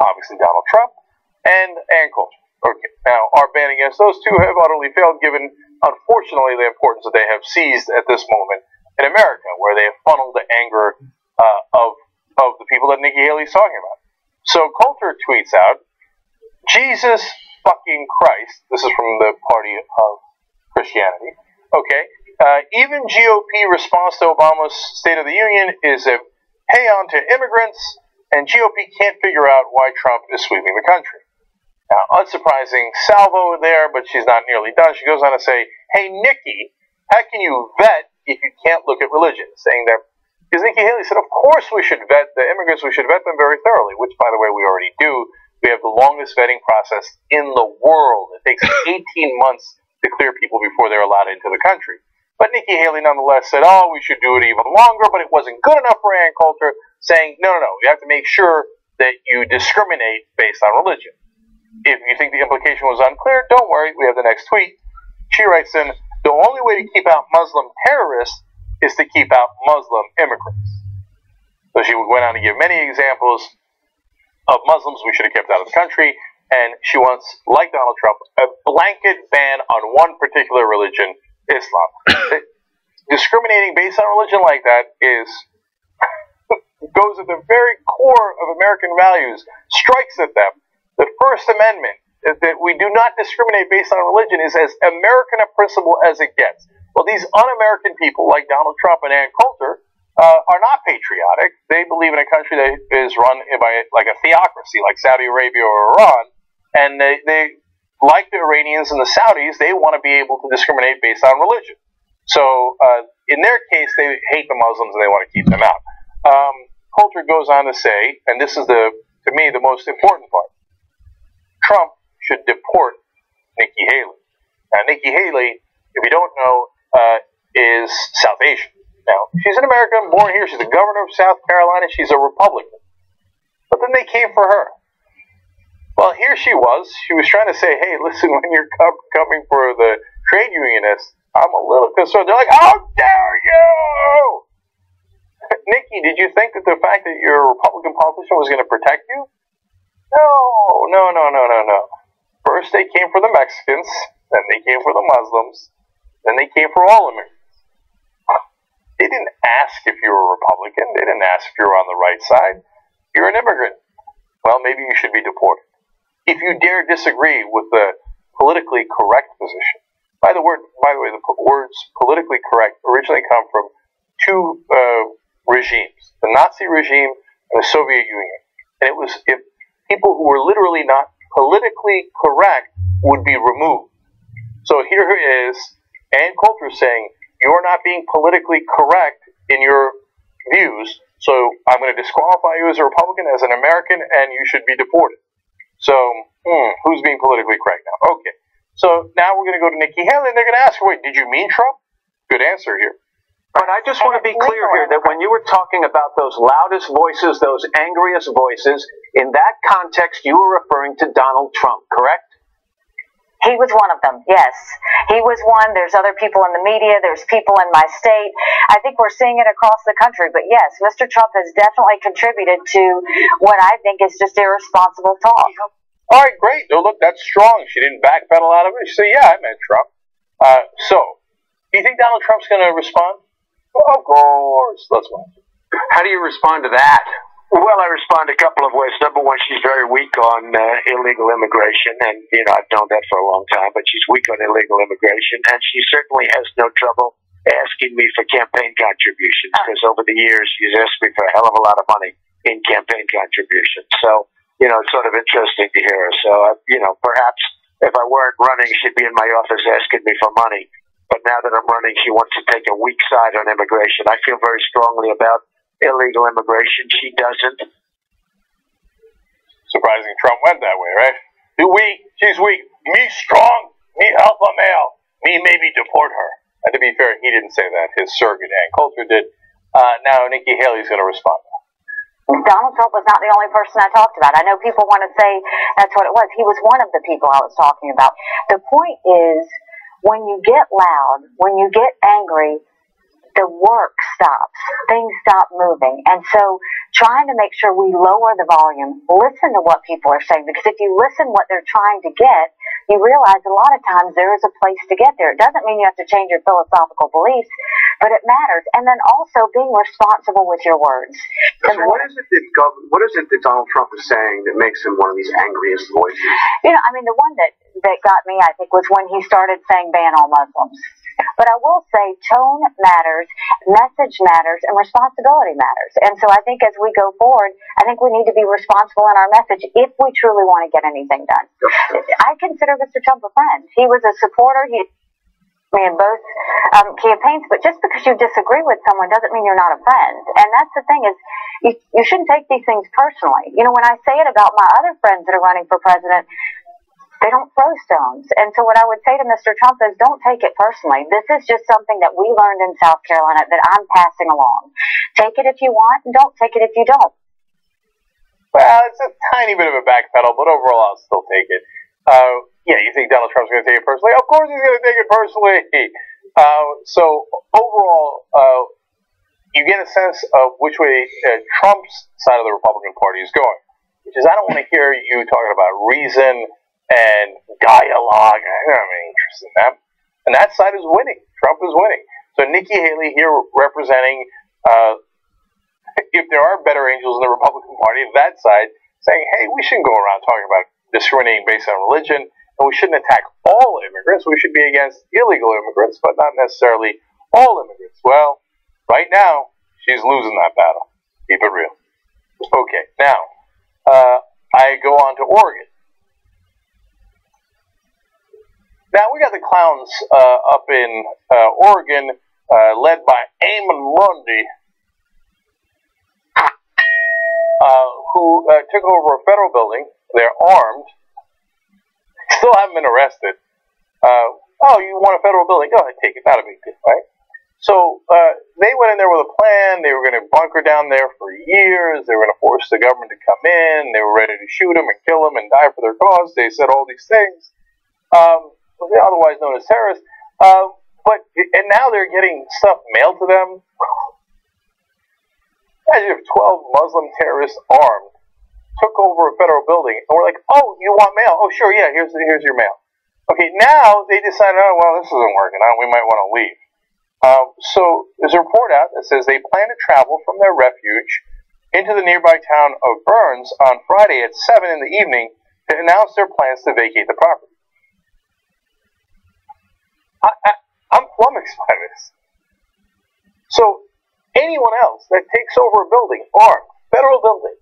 obviously Donald Trump, and Ann Coulter. Okay, now our ban against those two have utterly failed, given, unfortunately, the importance that they have seized at this moment in America, where they have funneled the anger of the people that Nikki Haley's talking about. So Coulter tweets out, Jesus fucking Christ. This is from the Party of Christianity. Okay. Even GOP response to Obama's State of the Union is a hey on to immigrants, and GOP can't figure out why Trump is sweeping the country. Now, unsurprising salvo there, but she's not nearly done. She goes on to say, hey, Nikki, how can you vet if you can't look at religion? Saying that, because Nikki Haley said, of course we should vet the immigrants, we should vet them very thoroughly, which, by the way, we already do. We have the longest vetting process in the world. It takes 18 months to clear people before they're allowed into the country. But Nikki Haley nonetheless said, oh, we should do it even longer, but it wasn't good enough for Ann Coulter, saying, no, you have to make sure that you discriminate based on religion. If you think the implication was unclear, don't worry, we have the next tweet. She writes in, the only way to keep out Muslim terrorists is to keep out Muslim immigrants. So she went on to give many examples of Muslims we should have kept out of the country, and she wants, like Donald Trump, a blanket ban on one particular religion, Islam. Discriminating based on religion like that goes at the very core of American values, strikes at them. The First Amendment, that we do not discriminate based on religion, is as American a principle as it gets. Well, these un-American people like Donald Trump and Ann Coulter are not patriotic. They believe in a country that is run by like a theocracy, like Saudi Arabia or Iran, and they like the Iranians and the Saudis, they want to be able to discriminate based on religion. So in their case, they hate the Muslims and they want to keep them out. Coulter goes on to say, and this is to me the most important part, Trump should deport Nikki Haley. Now, Nikki Haley, if you don't know, is South Asian. Now, she's an American, born here. She's the governor of South Carolina. She's a Republican. But then they came for her. Well, here she was. She was trying to say, hey, listen, when you're coming for the trade unionists, I'm a little concerned. They're like, how dare you? Nikki, did you think that the fact that you're a Republican politician was going to protect you? No. First they came for the Mexicans, then they came for the Muslims, then they came for all Americans. They didn't ask if you were a Republican. They didn't ask if you were on the right side. You're an immigrant. Well, maybe you should be deported. If you dare disagree with the politically correct position, by the way, the words politically correct originally come from two regimes, the Nazi regime and the Soviet Union. And it was if people who were literally not politically correct would be removed. So here is Ann Coulter saying, you're not being politically correct in your views, so I'm going to disqualify you as a Republican, as an American, and you should be deported. So, who's being politically correct now? Okay. So now we're going to go to Nikki Haley, and they're going to ask her, wait, did you mean Trump? Good answer here. But I just want to be clear here that when you were talking about those loudest voices, those angriest voices, in that context, you were referring to Donald Trump, correct? He was one of them, yes. He was one. There's other people in the media. There's people in my state. I think we're seeing it across the country. But yes, Mr. Trump has definitely contributed to what I think is just irresponsible talk. All right, great. Oh, look, that's strong. She didn't backpedal out of it. She said, yeah, I meant Trump. So, do you think Donald Trump's going to respond? Well, of course. Let's watch. How do you respond to that? Well, I respond a couple of ways. Number one, she's very weak on illegal immigration, and, I've known that for a long time, but she's weak on illegal immigration, and she certainly has no trouble asking me for campaign contributions, because over the years, she's asked me for a hell of a lot of money in campaign contributions. So, it's sort of interesting to hear her. So, perhaps if I weren't running, she'd be in my office asking me for money. But now that I'm running, she wants to take a weak side on immigration. I feel very strongly about illegal immigration. She doesn't. Surprising Trump went that way, right? You weak, she's weak. Me strong, me alpha male. Me maybe deport her. And to be fair, he didn't say that. His surrogate Ann Coulter did. Now Nikki Haley's going to respond. Donald Trump was not the only person I talked about. I know people want to say that's what it was. He was one of the people I was talking about. The point is, when you get loud, when you get angry, the work stops. Things stop moving. And so trying to make sure we lower the volume, listen to what people are saying, because if you listen what they're trying to get, you realize a lot of times there is a place to get there. It doesn't mean you have to change your philosophical beliefs, but it matters. And then also being responsible with your words. So what is it that Donald Trump is saying that makes him one of these angriest voices? You know, I mean, the one that got me, I think, was when he started saying ban all Muslims. But I will say tone matters, message matters, and responsibility matters. And so I think as we go forward, I think we need to be responsible in our message if we truly want to get anything done. I consider Mr. Trump a friend. He was a supporter. He in both campaigns, but just because you disagree with someone doesn't mean you're not a friend. And that's the thing is, you shouldn't take these things personally. You know, when I say it about my other friends that are running for president, they don't throw stones. And so what I would say to Mr. Trump is don't take it personally. This is just something that we learned in South Carolina that I'm passing along. Take it if you want, and don't take it if you don't. Well, it's a tiny bit of a backpedal, but overall I'll still take it. Yeah, you think Donald Trump's going to take it personally? Of course he's going to take it personally. So overall, you get a sense of which way Trump's side of the Republican Party is going, which is I don't want to hear you talking about reason and dialogue. I don't have any interest in that. And that side is winning. Trump is winning. So Nikki Haley here representing, if there are better angels in the Republican Party, that side saying, hey, we shouldn't go around talking about discriminating based on religion, and we shouldn't attack all immigrants. We should be against illegal immigrants, but not necessarily all immigrants. Well, right now, she's losing that battle. Keep it real. Okay, now, I go on to Oregon. Now, we got the clowns up in Oregon, led by Eamon Lundy, who took over a federal building. They're armed. Still haven't been arrested. Oh, you want a federal building? Go ahead, take it. Not a big deal, right? So they went in there with a plan. They were going to bunker down there for years. They were going to force the government to come in. They were ready to shoot them and kill them and die for their cause. They said all these things. Otherwise known as terrorists, and now they're getting stuff mailed to them. Imagine if 12 Muslim terrorists armed took over a federal building, and we're like, oh, you want mail? Oh, sure, yeah, here's your mail. Okay, now they decided, oh, well, this isn't working out. We might want to leave. So there's a report out that says they plan to travel from their refuge into the nearby town of Burns on Friday at 7 in the evening to announce their plans to vacate the property. I'm flummoxed by this. So anyone else that takes over a building, armed, federal building,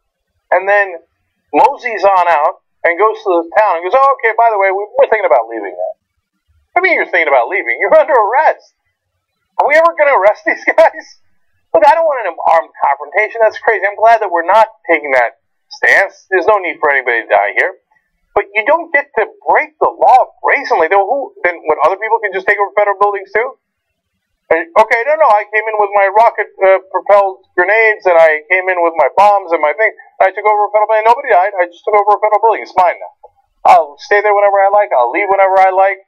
and then moseys on out and goes to the town and goes, oh, okay, by the way, we're thinking about leaving that. What do you mean you're thinking about leaving? You're under arrest. Are we ever going to arrest these guys? Look, I don't want an armed confrontation. That's crazy. I'm glad that we're not taking that stance. There's no need for anybody to die here. But you don't get to break the law brazenly. Then what, other people can just take over federal buildings too? Okay, no, I came in with my rocket-propelled grenades, and I came in with my bombs and my thing. I took over a federal building. Nobody died. I just took over a federal building. It's mine now. I'll stay there whenever I like. I'll leave whenever I like.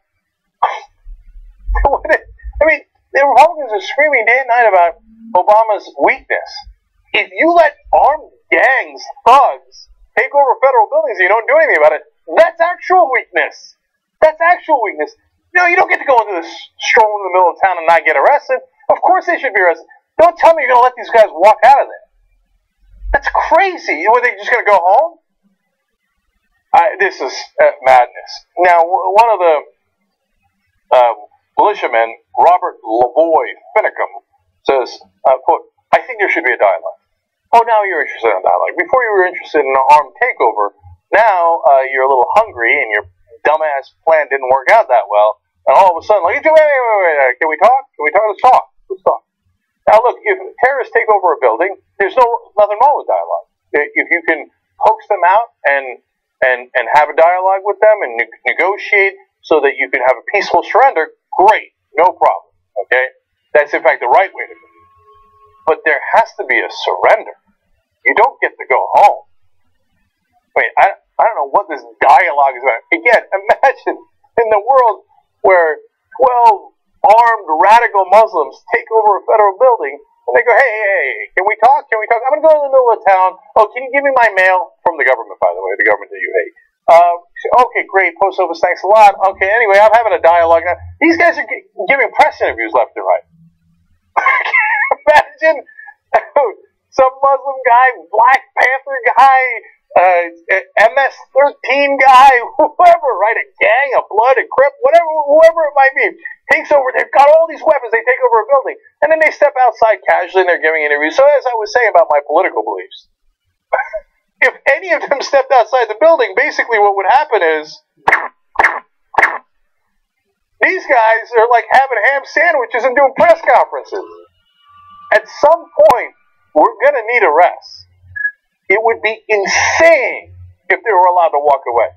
I mean, the Republicans are screaming day and night about Obama's weakness. If you let armed gangs, thugs, take over federal buildings and you don't do anything about it, that's actual weakness. That's actual weakness. You know, you don't get to go into this stroll in the middle of town and not get arrested. Of course they should be arrested. Don't tell me you're going to let these guys walk out of there. That's crazy. Were they just going to go home? This is madness. Now, one of the militiamen, Robert Lavoy Finicum, says, quote, I think there should be a dialogue. Oh, now you're interested in a dialogue. Before you were interested in an armed takeover, now you're a little hungry and your dumbass plan didn't work out that well. And all of a sudden, like, wait, can we talk? Let's talk. Now, look, if terrorists take over a building, there's nothing wrong with dialogue. If you can coax them out and have a dialogue with them and negotiate so that you can have a peaceful surrender, great, no problem. Okay, that's in fact the right way to do it. But there has to be a surrender. You don't get to go home. Wait, I don't know what this dialogue is about. Again, imagine in the world where 12 armed radical Muslims take over a federal building, and they go, hey, can we talk? Can we talk? I'm going to go in the middle of town. Oh, can you give me my mail? From the government, by the way, the government that you hate. Okay, great. Post office, thanks a lot. Okay, anyway, I'm having a dialogue now. These guys are giving press interviews left and right. Imagine some Muslim guy, Black Panther guy, MS-13 guy, whoever, right? A gang, a blood, a crip, whatever, whoever it might be, takes over. They've got all these weapons. They take over a building, and then they step outside casually and they're giving interviews. So as I was saying about my political beliefs, if any of them stepped outside the building, basically what would happen is these guys are like having ham sandwiches and doing press conferences. At some point, we're going to need arrests. It would be insane if they were allowed to walk away.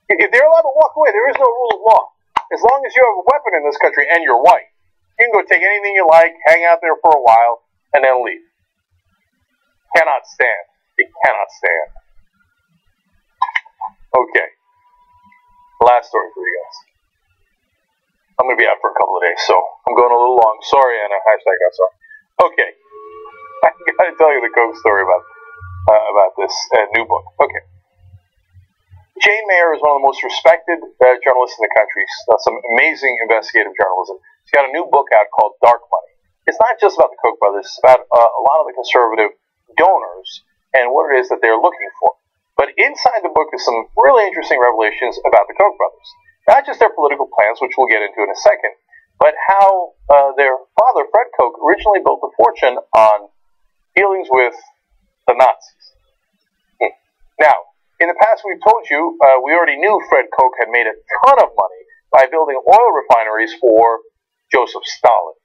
If they're allowed to walk away, there is no rule of law. As long as you have a weapon in this country and you're white, you can go take anything you like, hang out there for a while, and then leave. Cannot stand. It cannot stand. Okay. Last story for you guys. I'm going to be out for a couple of days, so I'm going a little long. Sorry, Anna. Hashtag not sorry. Okay. I got to tell you the Coke story about this new book. Okay. Jane Mayer is one of the most respected journalists in the country. She's done some amazing investigative journalism. She's got a new book out called Dark Money. It's not just about the Koch brothers. It's about a lot of the conservative donors and what it is that they're looking for. But inside the book is some really interesting revelations about the Koch brothers. Not just their political plans, which we'll get into in a second, but how their father, Fred Koch, originally built a fortune on dealings with the Nazis. Now, in the past, we've told you, we already knew Fred Koch had made a ton of money by building oil refineries for Joseph Stalin.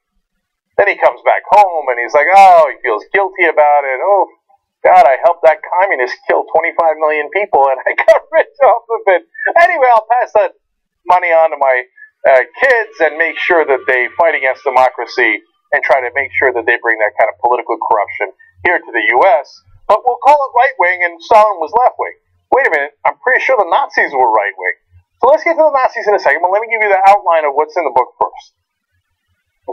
Then he comes back home and he's like, oh, he feels guilty about it. Oh, God, I helped that communist kill 25 million people and I got rich off of it. Anyway, I'll pass that money on to my kids and make sure that they fight against democracy and try to make sure that they bring that kind of political corruption here to the U.S. But we'll call it right-wing and Stalin was left-wing. Wait a minute, I'm pretty sure the Nazis were right-wing. So let's get to the Nazis in a second, but let me give you the outline of what's in the book first.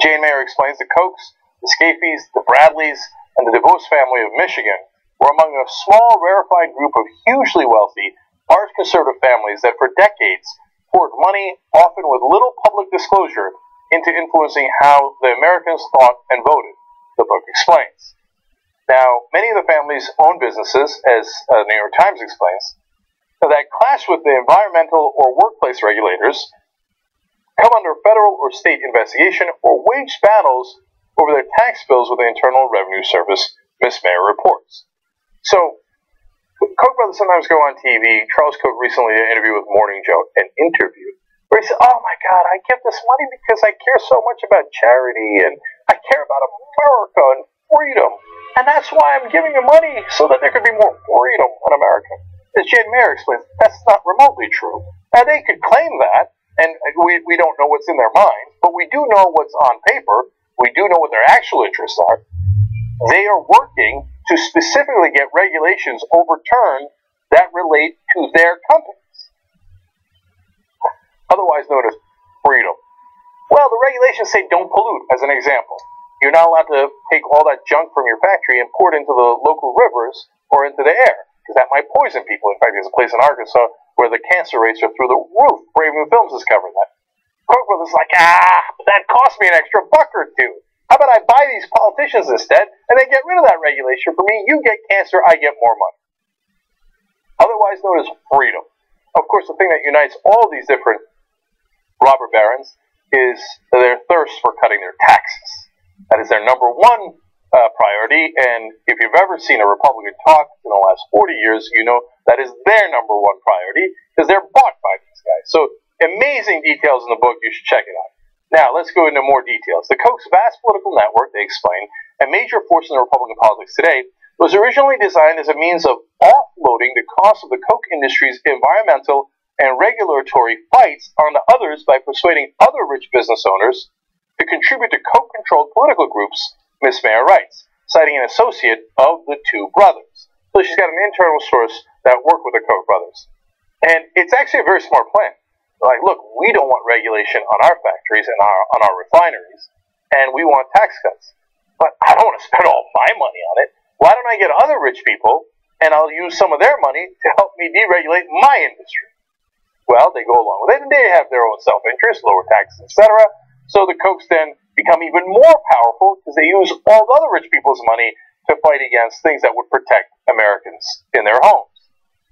Jane Mayer explains the Kochs, the Scafeys, the Bradleys, and the DeVos family of Michigan were among a small, rarefied group of hugely wealthy, arch conservative families that for decades poured money, often with little public disclosure, into influencing how the Americans thought and voted, the book explains. Now, many of the families own businesses, as the New York Times explains, that clash with the environmental or workplace regulators, come under federal or state investigation, or wage battles over their tax bills with the Internal Revenue Service, Ms. Mayer reports. So, Koch brothers sometimes go on TV. Charles Koch recently did an interview with Morning Joe, where he said, oh my God, I give this money because I care so much about charity, and I care about America and freedom, and that's why I'm giving them money, so that there could be more freedom in America. As Jane Mayer explains, that's not remotely true. Now, they could claim that, and we don't know what's in their mind, but we do know what's on paper. We do know what their actual interests are. They are working to specifically get regulations overturned that relate to their companies, otherwise known as freedom. Well, the regulations say don't pollute, as an example. You're not allowed to take all that junk from your factory and pour it into the local rivers or into the air, because that might poison people. In fact, there's a place in Arkansas where the cancer rates are through the roof. Brave New Films has covered that. Koch brothers like, that cost me an extra $1 or $2. How about I buy these politicians instead, and then get rid of that regulation for me? You get cancer, I get more money. Otherwise known as freedom. Of course, the thing that unites all these different robber barons is their thirst for cutting their taxes. That is their number one priority, and if you've ever seen a Republican talk in the last 40 years, you know that is their number one priority, because they're bought by these guys. So, amazing details in the book, you should check it out. Now, let's go into more details. The Koch's vast political network, they explain, a major force in the Republican politics today, was originally designed as a means of offloading the cost of the Koch industry's environmental and regulatory fights onto others by persuading other rich business owners to contribute to Koch-controlled political groups, Ms. Mayer writes, citing an associate of the two brothers. So she's got an internal source that worked with the Koch brothers. And it's actually a very smart plan. Like, look, we don't want regulation on our factories and on our refineries, and we want tax cuts. But I don't want to spend all my money on it. Why don't I get other rich people, and I'll use some of their money to help me deregulate my industry? Well, they go along with it, and they have their own self-interest, lower taxes, etc. So the Kochs then become even more powerful because they use all the other rich people's money to fight against things that would protect Americans in their homes.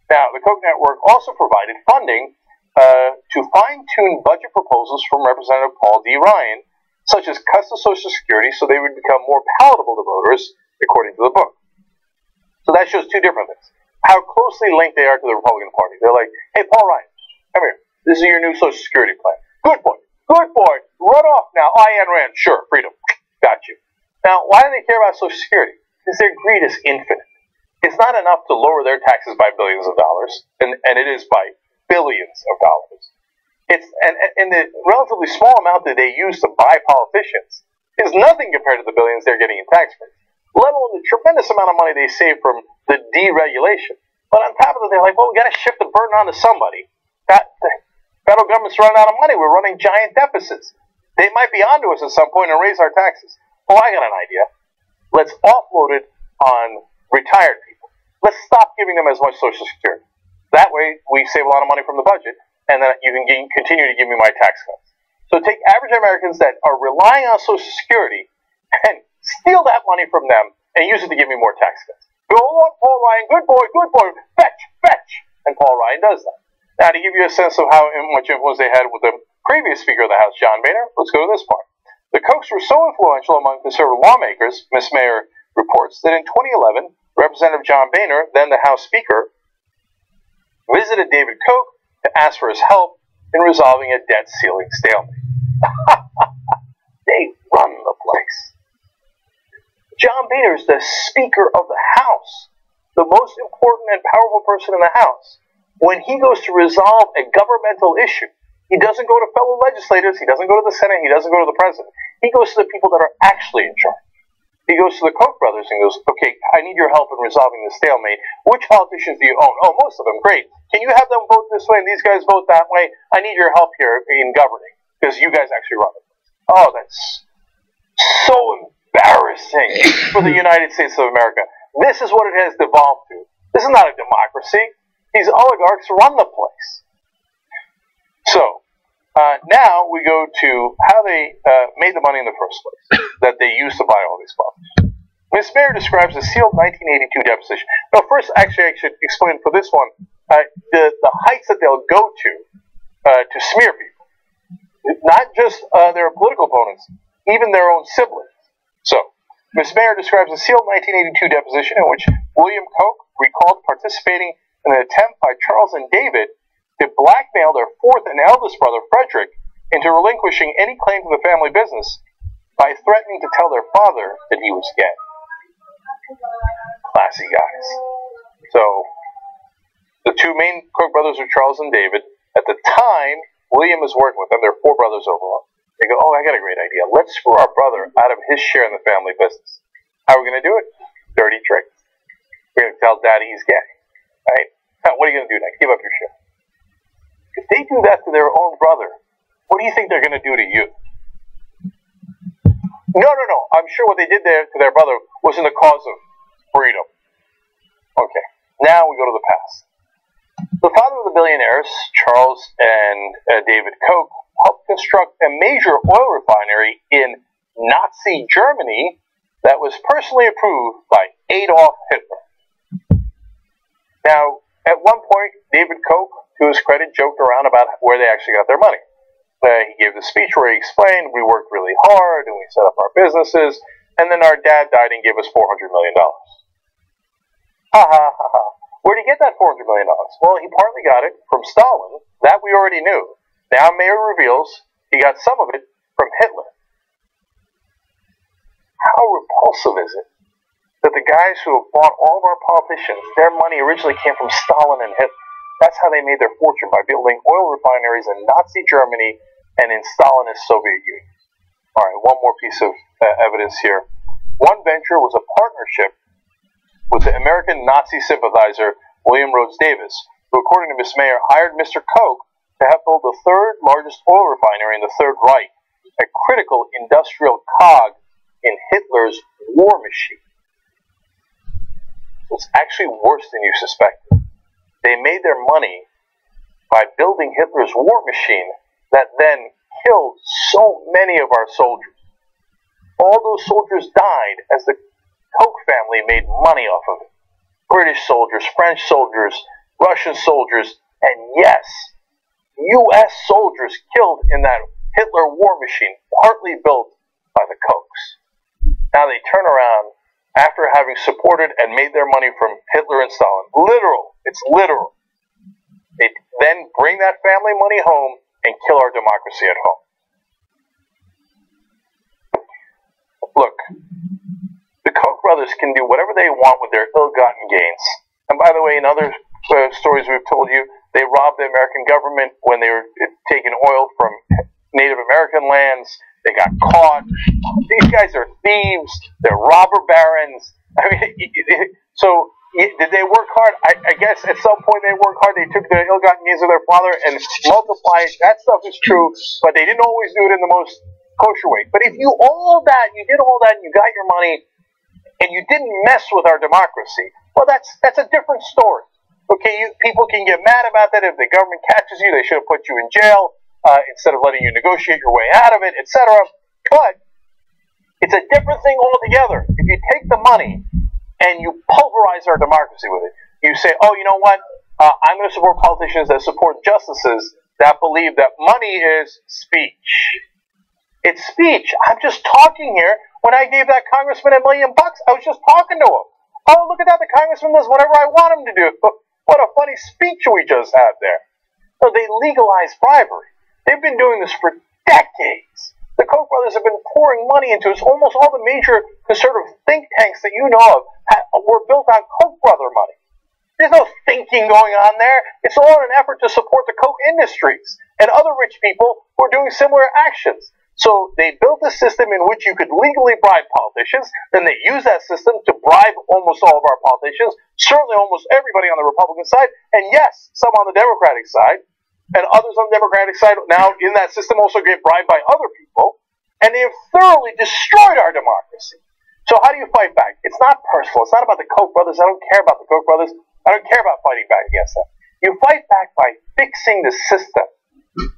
Now, the Koch network also provided funding to fine-tune budget proposals from Representative Paul D. Ryan, such as cuts to Social Security so they would become more palatable to voters, according to the book. So that shows two different things. How closely linked they are to the Republican Party. They're like, hey, Paul Ryan, come here. This is your new Social Security plan. Good boy. Good boy. Run off now. Ayn Rand. Sure. Freedom. Got you. Now, why do they care about Social Security? Because their greed is infinite. It's not enough to lower their taxes by billions of dollars, and it is by billions of dollars. And the relatively small amount that they use to buy politicians is nothing compared to the billions they're getting in tax breaks, let alone the tremendous amount of money they save from the deregulation. But on top of it, they're like, well, we got to shift the burden onto somebody. The federal government's running out of money. We're running giant deficits. They might be onto us at some point and raise our taxes. Well, I got an idea. Let's offload it on retired people. Let's stop giving them as much Social Security. That way, we save a lot of money from the budget, and then you can continue to give me my tax cuts. So take average Americans that are relying on Social Security and steal that money from them and use it to give me more tax cuts. Go on, Paul Ryan, good boy, fetch, fetch. And Paul Ryan does that. Now, to give you a sense of how much influence they had with the previous Speaker of the House, John Boehner, let's go to this part. The Kochs were so influential among conservative lawmakers, Ms. Mayer reports, that in 2011, Representative John Boehner, then the House Speaker, visited David Koch to ask for his help in resolving a debt ceiling stalemate. They run the place. John Boehner is the Speaker of the House, the most important and powerful person in the House. When he goes to resolve a governmental issue, he doesn't go to fellow legislators, he doesn't go to the Senate, he doesn't go to the President. He goes to the people that are actually in charge. He goes to the Koch brothers and goes, okay, I need your help in resolving this stalemate. Which politicians do you own? Oh, most of them. Great. Can you have them vote this way and these guys vote that way? I need your help here in governing because you guys actually run it. Oh, that's so embarrassing for the United States of America. This is what it has devolved to. This is not a democracy. These oligarchs run the place. So, now we go to how they made the money in the first place that they used to buy all these bonds. Ms. Mayer describes a sealed 1982 deposition. Now, first, actually, I should explain for this one the heights that they'll go to smear people. Not just their political opponents, even their own siblings. So, Ms. Mayer describes a sealed 1982 deposition in which William Koch recalled participating in an attempt by Charles and David to blackmail their fourth and eldest brother, Frederick, into relinquishing any claim to the family business by threatening to tell their father that he was gay. Classy guys. So, the two main Koch brothers are Charles and David. At the time, William is working with them. There are four brothers overall. They go, oh, I got a great idea. Let's screw our brother out of his share in the family business. How are we going to do it? Dirty trick. We're going to tell Daddy he's gay. Right? Now, what are you going to do next? Give up your share. If they do that to their own brother, what do you think they're going to do to you? No. I'm sure what they did there to their brother was in the cause of freedom. Okay. Now we go to the past. The father of the billionaires, Charles and David Koch, helped construct a major oil refinery in Nazi Germany that was personally approved by Adolf Hitler. Now, at one point, David Koch, to his credit, joked around about where they actually got their money. He gave the speech where he explained, we worked really hard and we set up our businesses, and then our dad died and gave us $400 million. Ha ha ha ha. Where did he get that $400 million? Well, he partly got it from Stalin. That we already knew. Now Mayer reveals he got some of it from Hitler. How repulsive is it that the guys who have bought all of our politicians, their money originally came from Stalin and Hitler. That's how they made their fortune, by building oil refineries in Nazi Germany and in Stalinist Soviet Union. All right, one more piece of evidence here. One venture was a partnership with the American Nazi sympathizer William Rhodes Davis, who, according to Miss Mayer, hired Mr. Koch to help build the third largest oil refinery in the Third Reich, a critical industrial cog in Hitler's war machine. So it's actually worse than you suspected. They made their money by building Hitler's war machine that then killed so many of our soldiers. All those soldiers died as the Koch family made money off of it. British soldiers, French soldiers, Russian soldiers, and yes, U.S. soldiers killed in that Hitler war machine, partly built by the Kochs. Now they turn around after having supported and made their money from Hitler and Stalin. Literal. It's literal. They then bring that family money home and kill our democracy at home. Look, the Koch brothers can do whatever they want with their ill-gotten gains. And by the way, in other stories we've told you, they robbed the American government when they were taking oil from Native American lands. They got caught. These guys are thieves. They're robber barons. I mean, so did they work hard? I guess at some point they worked hard. They took the ill-gotten gains of their father and multiplied. That stuff is true, but they didn't always do it in the most kosher way. But if you did all that, and you got your money, and you didn't mess with our democracy, well, that's a different story. Okay, people can get mad about that. If the government catches you, they should have put you in jail instead of letting you negotiate your way out of it, etc. But it's a different thing altogether. If you take the money and you pulverize our democracy with it, you say, oh, you know what? I'm going to support politicians that support justices that believe that money is speech. It's speech. I'm just talking here. When I gave that congressman $1 million, I was just talking to him. Oh, look at that. The congressman does whatever I want him to do. What a funny speech we just had there. So they legalized bribery. They've been doing this for decades. The Koch brothers have been pouring money into it. Almost all the major conservative think tanks that you know of were built on Koch brother money. There's no thinking going on there. It's all in an effort to support the Koch industries and other rich people who are doing similar actions. So they built a system in which you could legally bribe politicians, then they use that system to bribe almost all of our politicians, certainly almost everybody on the Republican side, and yes, some on the Democratic side, and others on the Democratic side now in that system also get bribed by other people, and they have thoroughly destroyed our democracy. So how do you fight back? It's not personal. It's not about the Koch brothers. I don't care about the Koch brothers. I don't care about fighting back against them. You fight back by fixing the system.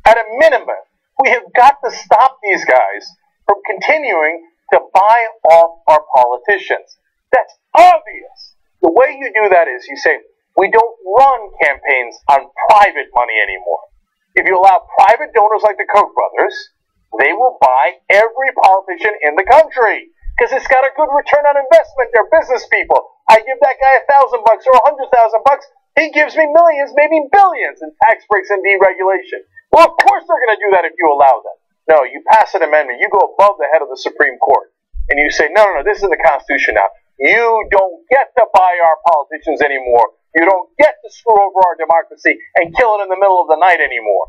At a minimum, we have got to stop these guys from continuing to buy off our politicians. That's obvious. The way you do that is you say, we don't run campaigns on private money anymore. If you allow private donors like the Koch brothers, they will buy every politician in the country because it's got a good return on investment. They're business people. I give that guy $1,000 or $100,000. He gives me millions, maybe billions in tax breaks and deregulation. Well, of course they're going to do that if you allow them. No, you pass an amendment. You go above the head of the Supreme Court. And you say, no, this is the Constitution now. You don't get to buy our politicians anymore. You don't get to screw over our democracy and kill it in the middle of the night anymore.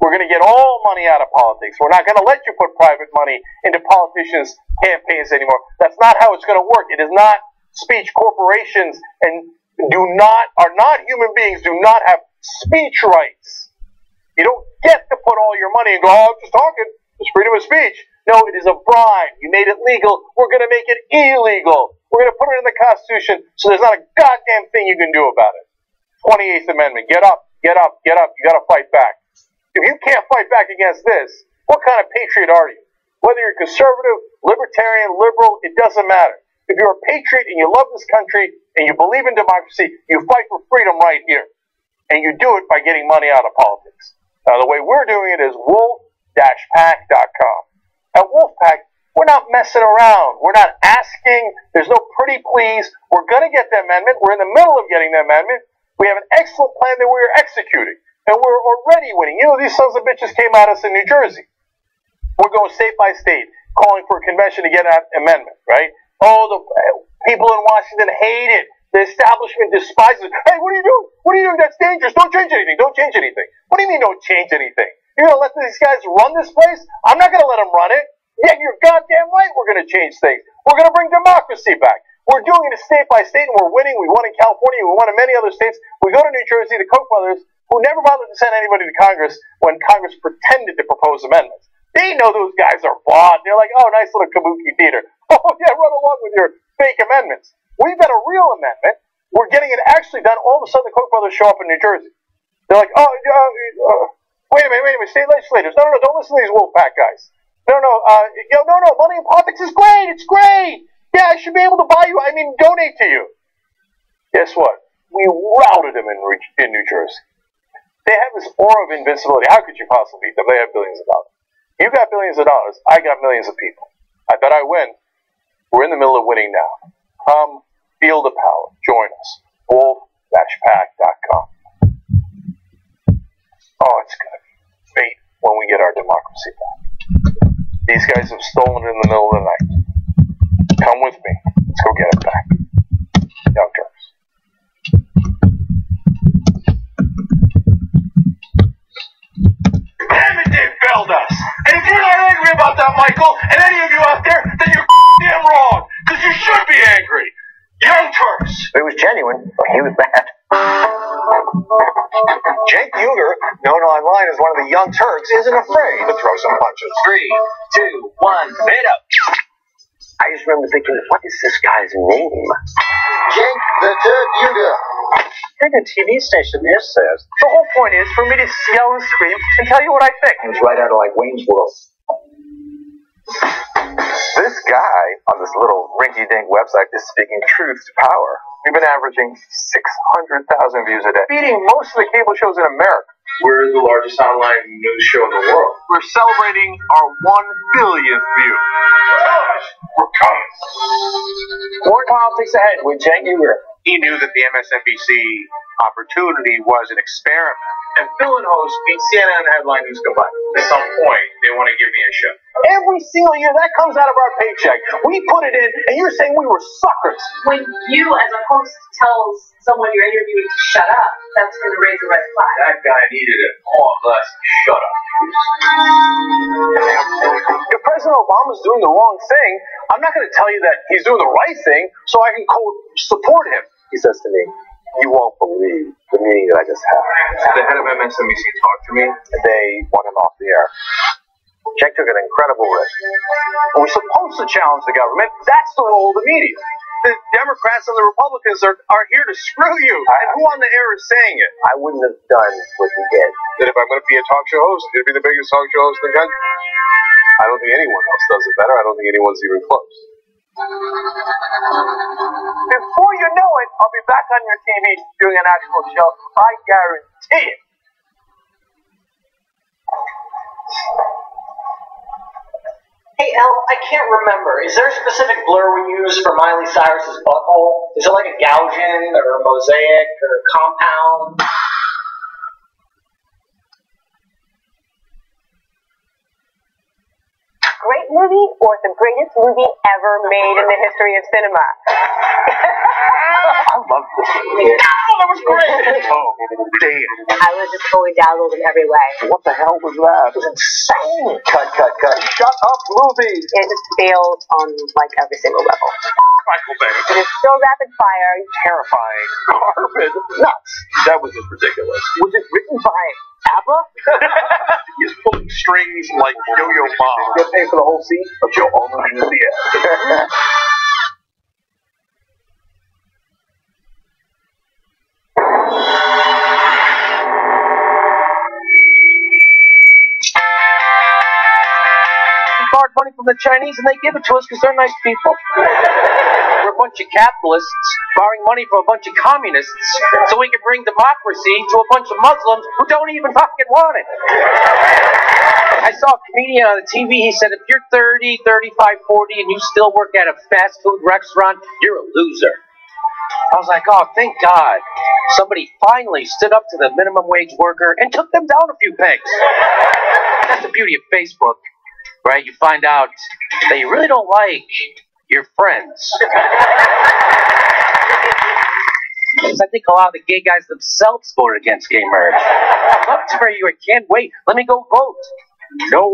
We're going to get all money out of politics. Not going to let you put private money into politicians' campaigns anymore. That's not how it's going to work. It is not speech. Corporations and are not human beings, do not have speech rights. You don't get to put all your money and go, oh, I'm just talking. It's freedom of speech. No, it is a bribe. You made it legal. We're going to make it illegal. We're going to put it in the Constitution so there's not a goddamn thing you can do about it. 28th Amendment. Get up, get up, get up. You got to fight back. If you can't fight back against this, what kind of patriot are you? Whether you're conservative, libertarian, liberal, it doesn't matter. If you're a patriot and you love this country and you believe in democracy, you fight for freedom right here. And you do it by getting money out of politics. Now, the way we're doing it is wolf-pack.com. At Wolfpack, we're not messing around. We're not asking. There's no pretty please. We're going to get the amendment. We're in the middle of getting the amendment. We have an excellent plan that we're executing. And we're already winning. You know, these sons of bitches came at us in New Jersey. We're going state by state, calling for a convention to get an amendment, right? Oh, the people in Washington hate it. The establishment despises it. Hey, what are you doing? What are you doing? That's dangerous. Don't change anything. Don't change anything. What do you mean don't change anything? You're going to let these guys run this place? I'm not going to let them run it. Yeah, you're goddamn right we're going to change things. We're going to bring democracy back. We're doing it state by state, and we're winning. We won in California. We won in many other states. We go to New Jersey, the Koch brothers, who never bothered to send anybody to Congress when Congress pretended to propose amendments. They know those guys are bought. They're like, oh, nice little kabuki theater. Oh, yeah, run along with your fake amendments. We've got a real amendment. We're getting it actually done. All of a sudden, the Koch brothers show up in New Jersey. They're like, oh, wait a minute, state legislators. No, don't listen to these Wolfpack guys. No, money in politics is great. It's great. Yeah, I should be able to buy you, donate to you. Guess what? We routed them in New Jersey. They have this aura of invincibility. How could you possibly beat them? They have billions of dollars. You got billions of dollars. I got millions of people. I bet I win. We're in the middle of winning now. Come, feel the power. Join us. Wolf-pack.com. Oh, it's going to be fate when we get our democracy back. These guys have stolen it in the middle of the night. Come with me. Let's go get it back. Young Turks. Damn it, they failed us. And if you're not angry about that, Michael, and any of you out there, then you're damn wrong. Because you should be angry. Young Turks. If it was genuine, he was bad. Cenk Uygur, known online as one of the Young Turks, isn't afraid to throw some punches. 3, 2, 1, hit up. I just remember thinking, what is this guy's name? Cenk the Turk Uygur. I think a TV station this says. The whole point is for me to yell and scream and tell you what I think. It's right out of like Wayne's World. This guy on this little rinky-dink website is speaking truth to power. We've been averaging 600,000 views a day, beating most of the cable shows in America. We're the largest online news show in the world. We're celebrating our 1 billionth view. We're coming. More politics ahead with Cenk Uygur. He knew that the MSNBC opportunity was an experiment. And Phil and host beat CNN headline news combined. At some point, they want to give me a show. Every single year, that comes out of our paycheck. We put it in, and you're saying we were suckers. When you, as a host, tells someone you're interviewing to shut up, that's going to raise a red flag. That guy needed an less shut up. If President Obama's doing the wrong thing, I'm not going to tell you that he's doing the right thing so I can support him. He says to me, you won't believe the meeting that I just had. The head of MSNBC talked to me. They want him off the air. Cenk took an incredible risk. We're supposed to challenge the government. That's the role of the media. The Democrats and the Republicans are here to screw you. And who on the air is saying it? I wouldn't have done what he did. That if I'm going to be a talk show host, I'm going to be the biggest talk show host in the country. I don't think anyone else does it better. I don't think anyone's even close. Before you know it, I'll be back on your TV doing an actual show. I guarantee it. Hey, El, I can't remember. Is there a specific blur we use for Miley Cyrus's butthole? Is it like a Gaussian or a mosaic or a compound? Great movie or the greatest movie ever made in the history of cinema? I love this movie. Oh, that was great! Oh, damn. I was just fully dazzled in every way. What the hell was that? It was insane. Cut. Shut up, movie. It just failed on like every single level. Michael Bay. It is still rapid fire. Terrifying. Garbage. Nuts. That was just ridiculous. Was it written by ABBA? He's pulling strings like Yo-Yo Ma. You're paying for the whole scene? But you'll only use the end. Borrowed money from the Chinese and they give it to us because they're nice people. We're a bunch of capitalists borrowing money from a bunch of communists so we can bring democracy to a bunch of Muslims who don't even fucking want it. I saw a comedian on the TV, he said, if you're 30, 35, 40 and you still work at a fast food restaurant, you're a loser. I was like, oh, thank God. Somebody finally stood up to the minimum wage worker and took them down a few pegs. That's the beauty of Facebook. Right, you find out that you really don't like your friends. Because I think a lot of the gay guys themselves voted against gay marriage. I'd love to marry you, I can't wait. Let me go vote. No.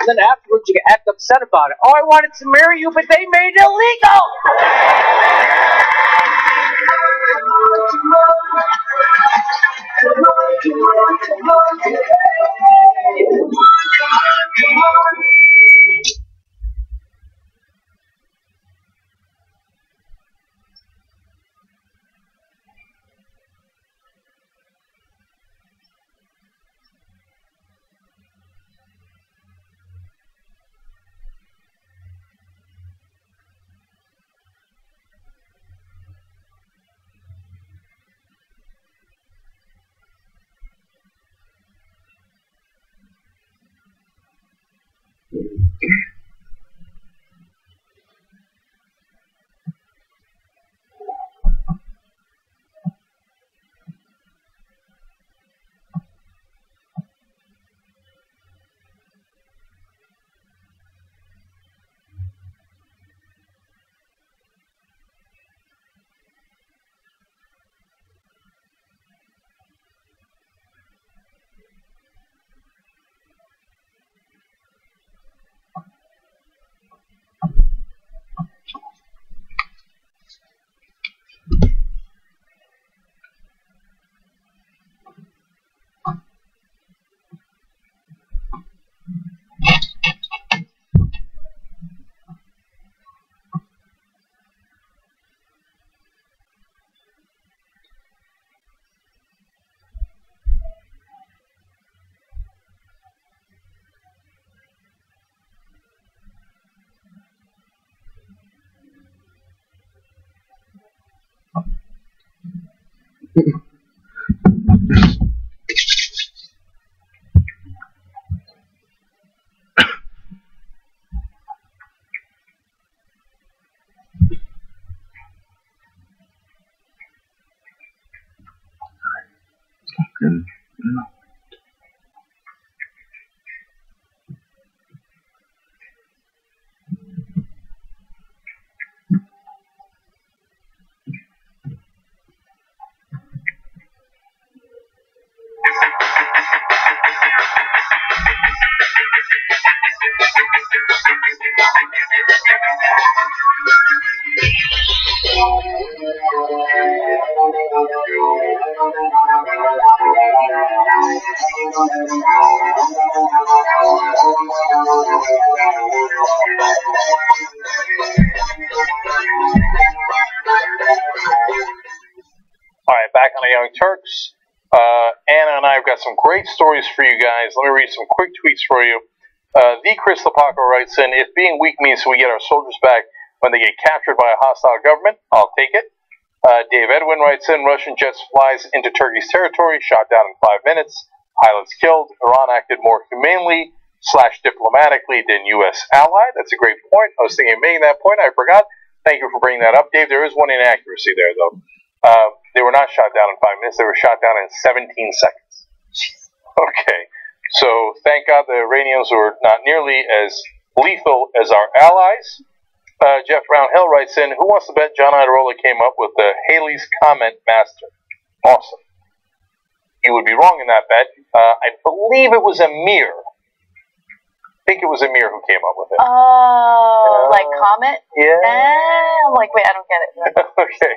And then afterwards you act upset about it. Oh, I wanted to marry you, but they made it illegal! Alright, back on the Young Turks. Anna and I have got some great stories for you guys. Let me read some quick tweets for you. The Chris Lapaco writes in, if being weak means we get our soldiers back when they get captured by a hostile government, I'll take it. Dave Edwin writes in, Russian jets flies into Turkey's territory, shot down in 5 minutes. Pilots killed. Iran acted more humanely / diplomatically than U.S. ally. That's a great point. I was thinking of making that point. I forgot. Thank you for bringing that up, Dave. There is one inaccuracy there, though. They were not shot down in 5 minutes. They were shot down in 17 seconds. Okay. So thank God the Iranians were not nearly as lethal as our allies. Jeff Brown Hill writes in, who wants to bet John Iderola came up with the Haley's Comment Master? Awesome. You would be wrong in that bet. I believe it was Amir. I think it was Amir who came up with it. Oh, like Comet? Yeah. I'm like, wait, I don't get it. Okay.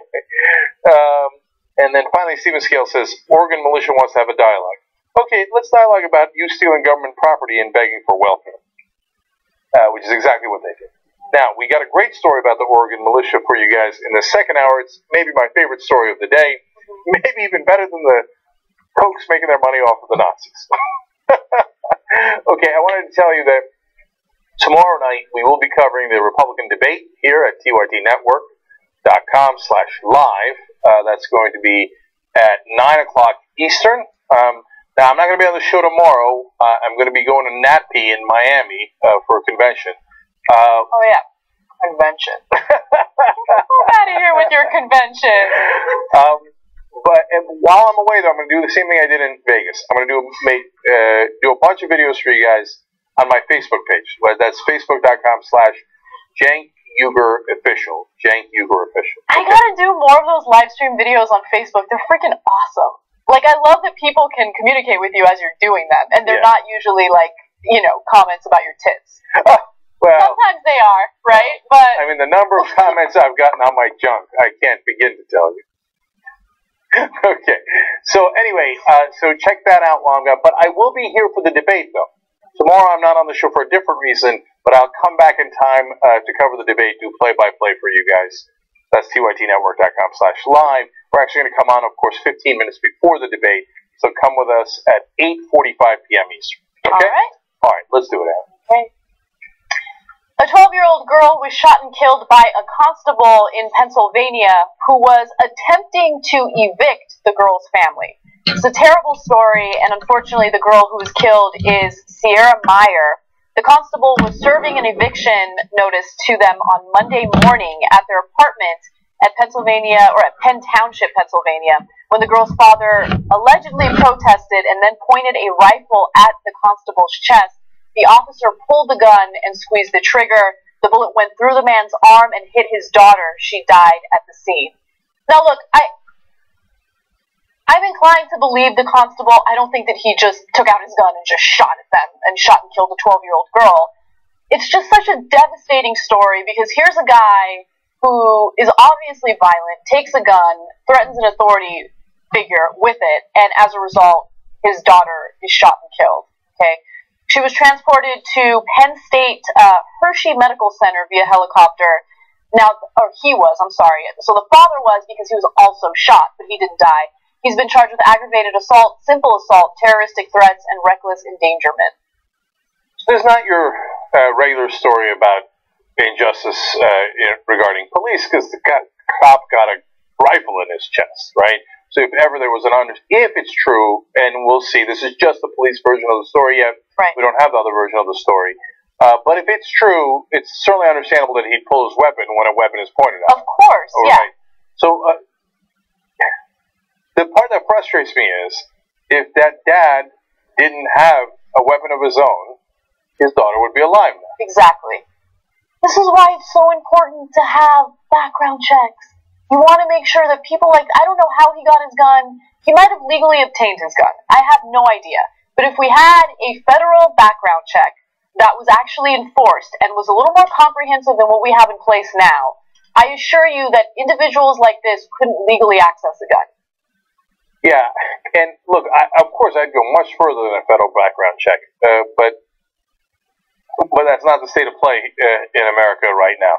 And then finally, Stephen Scale says, Oregon militia wants to have a dialogue. Okay, let's dialogue about you stealing government property and begging for welfare, which is exactly what they did. Now, we got a great story about the Oregon militia for you guys in the second hour. It's maybe my favorite story of the day. Maybe even better than the folks making their money off of the Nazis. Okay, I wanted to tell you that tomorrow night we will be covering the Republican debate here at tytnetwork.com/live. That's going to be at 9 o'clock Eastern. Now, I'm not going to be on the show tomorrow. I'm going to be going to NATPE in Miami for a convention. Oh, yeah. Convention. Get out of here with your convention. But while I'm away, though, I'm going to do the same thing I did in Vegas. I'm going to do a bunch of videos for you guys on my Facebook page. That's facebook.com/JankUgerOfficial. JankUgerOfficial. I gotta do more of those live stream videos on Facebook. They're freaking awesome. Like, I love that people can communicate with you as you're doing them, and they're not usually, like, comments about your tits. Well, sometimes they are, right? But I mean, the number of comments I've gotten on my junk, I can't begin to tell you. Okay. So anyway, so check that out, Longa. But I will be here for the debate, though. Tomorrow I'm not on the show for a different reason, but I'll come back in time to cover the debate, do play-by-play for you guys. That's tytnetwork.com/live. We're actually going to come on, of course, 15 minutes before the debate. So come with us at 8:45 p.m. Eastern. Okay? All right. All right, let's do it, Adam. Okay. A 12-year-old girl was shot and killed by a constable in Pennsylvania who was attempting to evict the girl's family. It's a terrible story, and unfortunately the girl who was killed is Sierra Meyer. The constable was serving an eviction notice to them on Monday morning at their apartment at Penn Township, Pennsylvania, when the girl's father allegedly protested and then pointed a rifle at the constable's chest. The officer pulled the gun and squeezed the trigger. The bullet went through the man's arm and hit his daughter. She died at the scene. Now look, I'm inclined to believe the constable. I don't think that he just took out his gun and just shot at them and shot and killed a 12-year-old girl. It's just such a devastating story because here's a guy who is obviously violent, takes a gun, threatens an authority figure with it, and as a result, his daughter is shot and killed. Okay. She was transported to Penn State Hershey Medical Center via helicopter. He was, I'm sorry. So the father was because he was also shot, but he didn't die. He's been charged with aggravated assault, simple assault, terroristic threats, and reckless endangerment. So this is not your regular story about injustice regarding police, because the cop got a rifle in his chest, right? So if ever there was if it's true, and we'll see, this is just the police version of the story yet. Right. We don't have the other version of the story. But if it's true, it's certainly understandable that he'd pull his weapon when a weapon is pointed at him. Of course, yeah. Right. So the part that frustrates me is, if that dad didn't have a weapon of his own, his daughter would be alive now. Exactly. This is why it's so important to have background checks. You want to make sure that people I don't know how he got his gun. He might have legally obtained his gun. I have no idea. But if we had a federal background check that was actually enforced and was a little more comprehensive than what we have in place now, I assure you that individuals like this couldn't legally access a gun. Yeah, and look, of course I'd go much further than a federal background check, but that's not the state of play in America right now.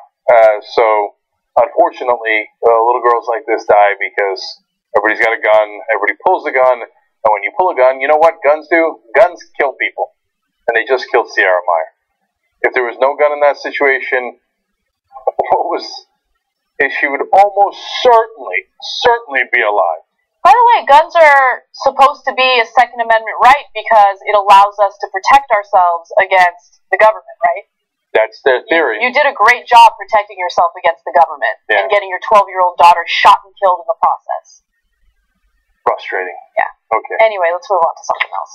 So unfortunately, little girls like this die because everybody's got a gun, everybody pulls the gun, and when you pull a gun, you know what guns do? Guns kill people. And they just killed Sierra Meyer. If there was no gun in that situation, she would almost certainly be alive. By the way, guns are supposed to be a Second Amendment right because it allows us to protect ourselves against the government, right? That's their theory. You did a great job protecting yourself against the government and getting your 12-year-old daughter shot and killed in the process. Frustrating. Yeah. Okay. Anyway, let's move on to something else.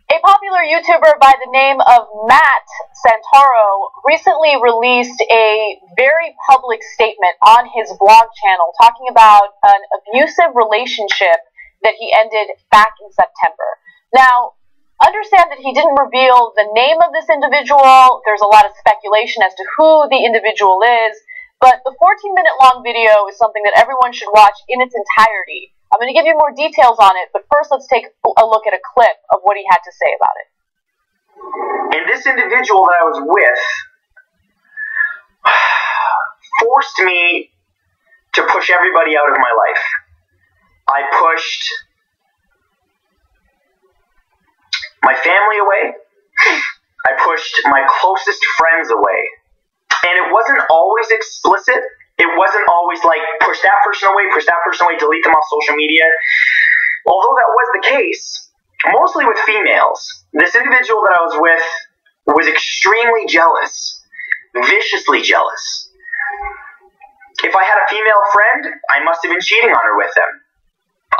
A popular YouTuber by the name of Matt Santoro recently released a very public statement on his blog channel talking about an abusive relationship that he ended back in September. Now, understand that he didn't reveal the name of this individual. There's a lot of speculation as to who the individual is, but the 14-minute long video is something that everyone should watch in its entirety. I'm going to give you more details on it, but first let's take a look at a clip of what he had to say about it. And this individual that I was with forced me to push everybody out of my life. I pushed my family away. I pushed my closest friends away. And it wasn't always explicit. It wasn't always like, push that person away, delete them off social media. Although that was the case, mostly with females, this individual that I was with was extremely jealous, viciously jealous. If I had a female friend, I must have been cheating on her with them.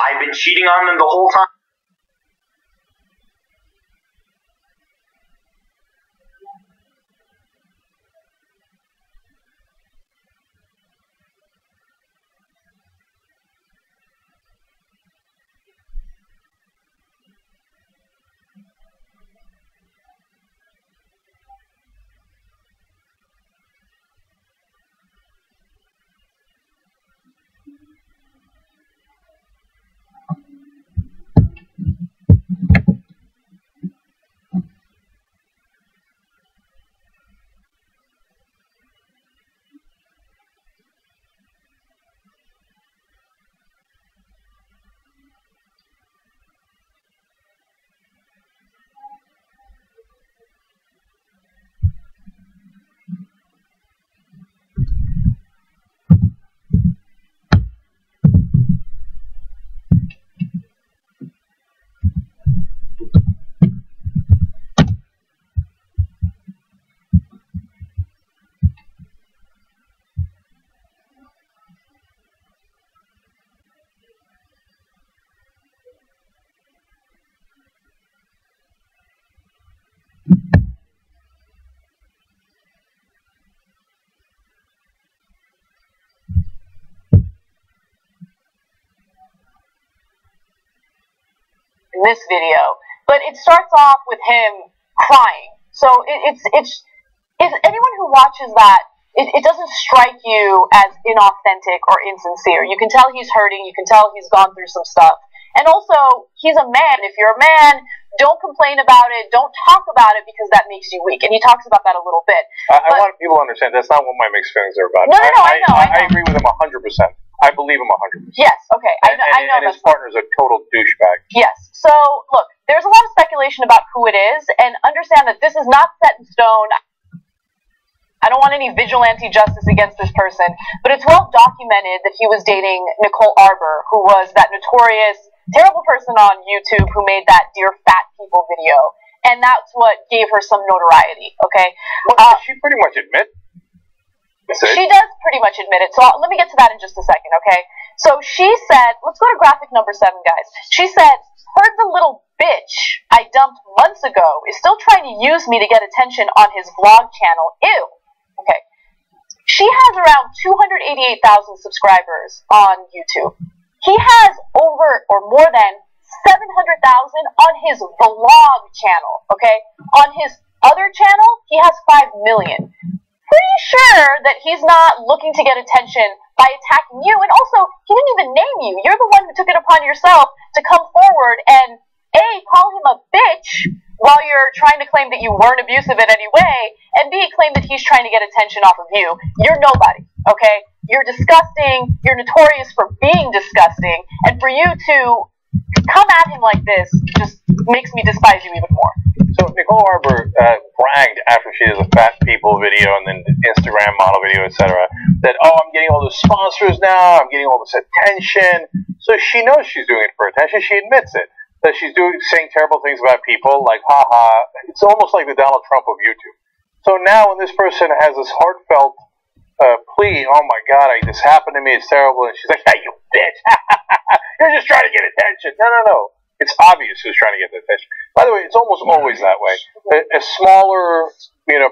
I've been cheating on them the whole time. in this video. But it starts off with him crying. So if anyone who watches that, it doesn't strike you as inauthentic or insincere. You can tell he's hurting. You can tell he's gone through some stuff. And also, he's a man. If you're a man, don't complain about it. Don't talk about it because that makes you weak. And he talks about that a little bit. I want people to understand that's not what my mixed feelings are about. No, I know. I agree with him 100%. I believe him 100%. Yes, okay. I know. And his partner's a total douchebag. Yes. So, look, there's a lot of speculation about who it is, and understand that this is not set in stone. I don't want any vigilante justice against this person, but it's well documented that he was dating Nicole Arbor, who was that notorious, terrible person on YouTube who made that Dear Fat People video, and that's what gave her some notoriety, okay? Well, she pretty much admit. She does pretty much admit it, so let me get to that in just a second, okay? So she said, let's go to graphic number 7, guys. She said, heard the little bitch I dumped months ago is still trying to use me to get attention on his vlog channel. Ew. Okay. She has around 288,000 subscribers on YouTube. He has over or more than 700,000 on his vlog channel, okay? On his other channel, he has 5 million. Pretty sure that he's not looking to get attention by attacking you, and also, he didn't even name you. You're the one who took it upon yourself to come forward and, A, call him a bitch while you're trying to claim that you weren't abusive in any way, and B, claim that he's trying to get attention off of you. You're nobody, okay? You're disgusting, you're notorious for being disgusting, and for you to come at him like this just makes me despise you even more. So Nicole Arbor bragged after she did the Fat People video and then the Instagram model video, etc., that, I'm getting all the sponsors now, I'm getting all this attention. So she knows she's doing it for attention. She admits it. That she's saying terrible things about people, like, haha. It's almost like the Donald Trump of YouTube. So now when this person has this heartfelt plea, oh my God, this happened to me, it's terrible, and she's like, hey, you bitch, you're just trying to get attention. No. It's obvious who's trying to get the attention. By the way, it's almost always that way. A smaller,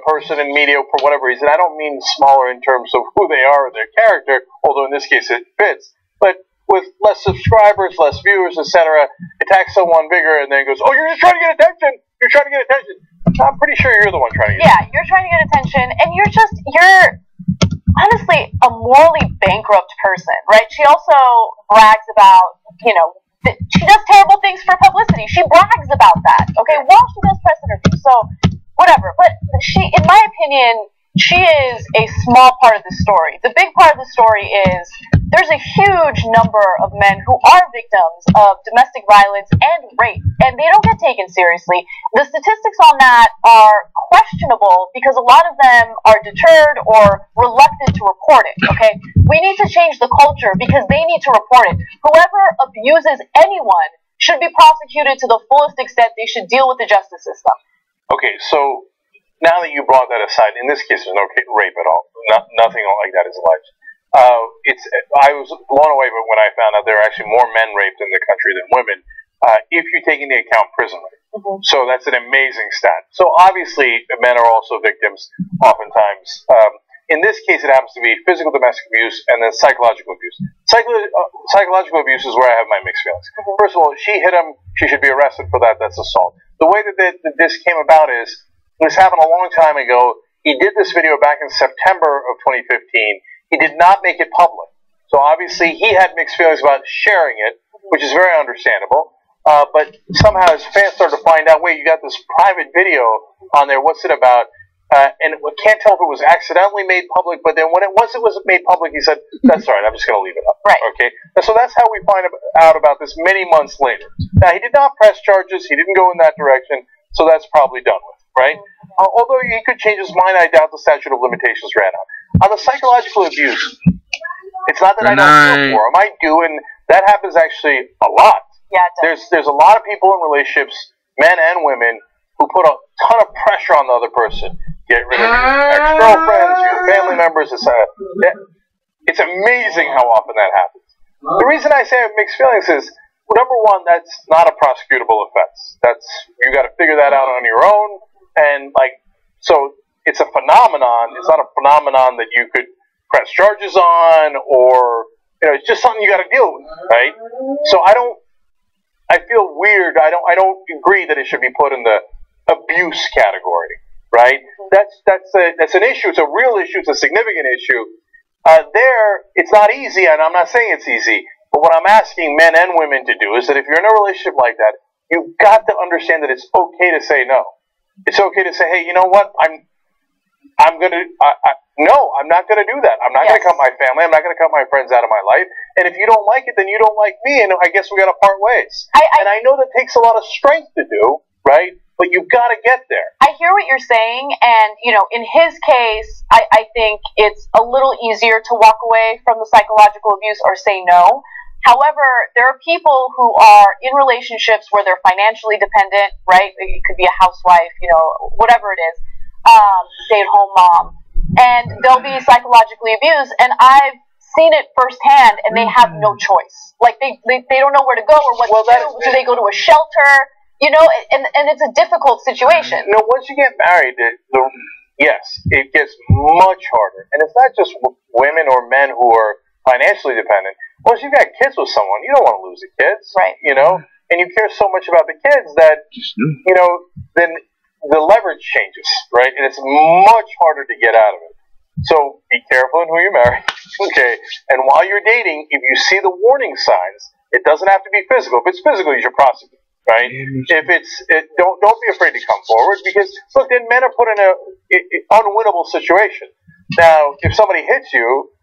person in media, for whatever reason, I don't mean smaller in terms of who they are or their character, although in this case it fits, but with less subscribers, less viewers, etc., attacks someone bigger and then goes, oh, you're just trying to get attention. You're trying to get attention. I'm pretty sure you're the one trying to get attention. Yeah, you're trying to get attention, and you're honestly a morally bankrupt person, right? She also brags about, that she does terrible things for publicity. She brags about that, okay, while she does press interviews. So, whatever. But she, in my opinion, she is a small part of the story. The big part of the story is there's a huge number of men who are victims of domestic violence and rape, and they don't get taken seriously. The statistics on that are questionable because a lot of them are deterred or reluctant to report it, okay? We need to change the culture because they need to report it. Whoever abuses anyone should be prosecuted to the fullest extent. They should deal with the justice system. Okay, so now that you brought that aside, in this case, there's no rape at all. Nothing like that is alleged. I was blown away when I found out there are actually more men raped in the country than women, if you take into account prison rape. Mm-hmm. So that's an amazing stat. So obviously, men are also victims, oftentimes. In this case, it happens to be physical domestic abuse and then psychological abuse. Psychological abuse is where I have my mixed feelings. Mm-hmm. First of all, she hit him. She should be arrested for that. That's assault. The way that this came about is, this happened a long time ago. He did this video back in September of 2015. He did not make it public. So obviously he had mixed feelings about sharing it, which is very understandable. But somehow his fans started to find out, wait, you got this private video on there. What's it about? And we can't tell if it was accidentally made public, but then once it was made public, he said, that's all right, I'm just going to leave it up. Right. Okay? And so that's how we find out about this many months later. Now, he did not press charges. He didn't go in that direction. So that's probably done with, right? Although he could change his mind, I doubt the statute of limitations ran out. On the psychological abuse, it's not that I don't feel for him. I do, and that happens actually a lot. Yeah, there's a lot of people in relationships, men and women, who put a ton of pressure on the other person. Get rid of your ex-girlfriends, your family members, etc. It's amazing how often that happens. The reason I say I have mixed feelings is, number one, that's not a prosecutable offense. You got to figure that out on your own, and so it's a phenomenon. It's not a phenomenon that you could press charges on, or it's just something you got to deal with, right? So I don't I feel weird. I don't agree that it should be put in the abuse category, right? That's an issue. It's a real issue. It's a significant issue. It's not easy, and I'm not saying it's easy. But what I'm asking men and women to do is that if you're in a relationship like that, you've got to understand that it's okay to say no. It's okay to say, hey, you know what? I'm not gonna do that. I'm not gonna cut my family. I'm not gonna cut my friends out of my life. And if you don't like it, then you don't like me, and I guess we gotta part ways. And I know that takes a lot of strength to do, right? But you've got to get there. I hear what you're saying, and in his case, I think it's a little easier to walk away from the psychological abuse or say no. However, there are people who are in relationships where they're financially dependent, right? It could be a housewife, whatever it is, stay-at-home mom, and they'll be psychologically abused. And I've seen it firsthand, and they have no choice. Like they don't know where to go or what to do. Do they go to a shelter? And it's a difficult situation. Once you get married, yes, it gets much harder. And it's not just women or men who are financially dependent. Once you've got kids with someone, you don't want to lose the kids. Right. And you care so much about the kids that, then the leverage changes, right? And it's much harder to get out of it. So be careful in who you marry. Okay. And while you're dating, if you see the warning signs, it doesn't have to be physical. If it's physical, you should prosecute. Right? If don't be afraid to come forward, because look, then men are put in an unwinnable situation. Now, if somebody hits you,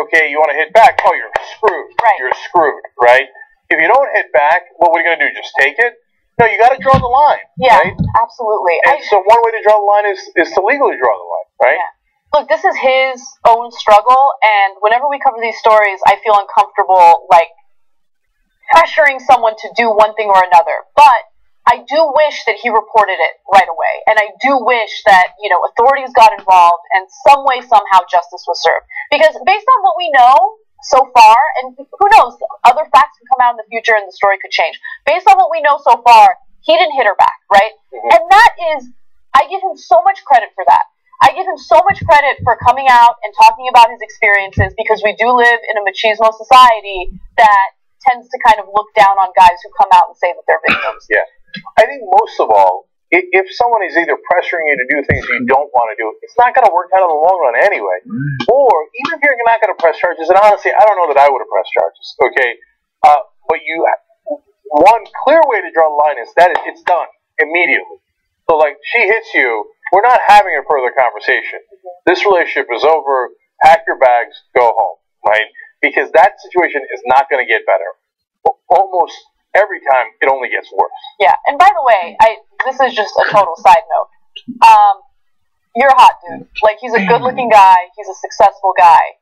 okay, you want to hit back. Oh, you're screwed. Right. You're screwed. Right? If you don't hit back, what are you going to do? Just take it? No, you got to draw the line. Yeah, right? Absolutely. And so one way to draw the line is to legally draw the line, right? Yeah. Look, this is his own struggle, and whenever we cover these stories, I feel uncomfortable, pressuring someone to do one thing or another. But I do wish that he reported it right away. And I do wish that, authorities got involved and some way, somehow justice was served. Because based on what we know so far, and who knows, other facts can come out in the future and the story could change. Based on what we know so far, he didn't hit her back, right? Mm-hmm. And that is, I give him so much credit for that. I give him so much credit for coming out and talking about his experiences, because we do live in a machismo society that tends to kind of look down on guys who come out and say that they're victims. Yeah. I think most of all, if someone is either pressuring you to do things you don't want to do, it's not going to work out in the long run anyway. Or even if you're not going to press charges, and honestly, I don't know that I would have pressed charges, okay? But one clear way to draw the line is that it's done immediately. So, she hits you, we're not having a further conversation. This relationship is over, pack your bags, go home, right? Because that situation is not going to get better. Almost every time, it only gets worse. Yeah, and by the way, this is just a total side note. You're a hot dude. He's a good-looking guy. He's a successful guy.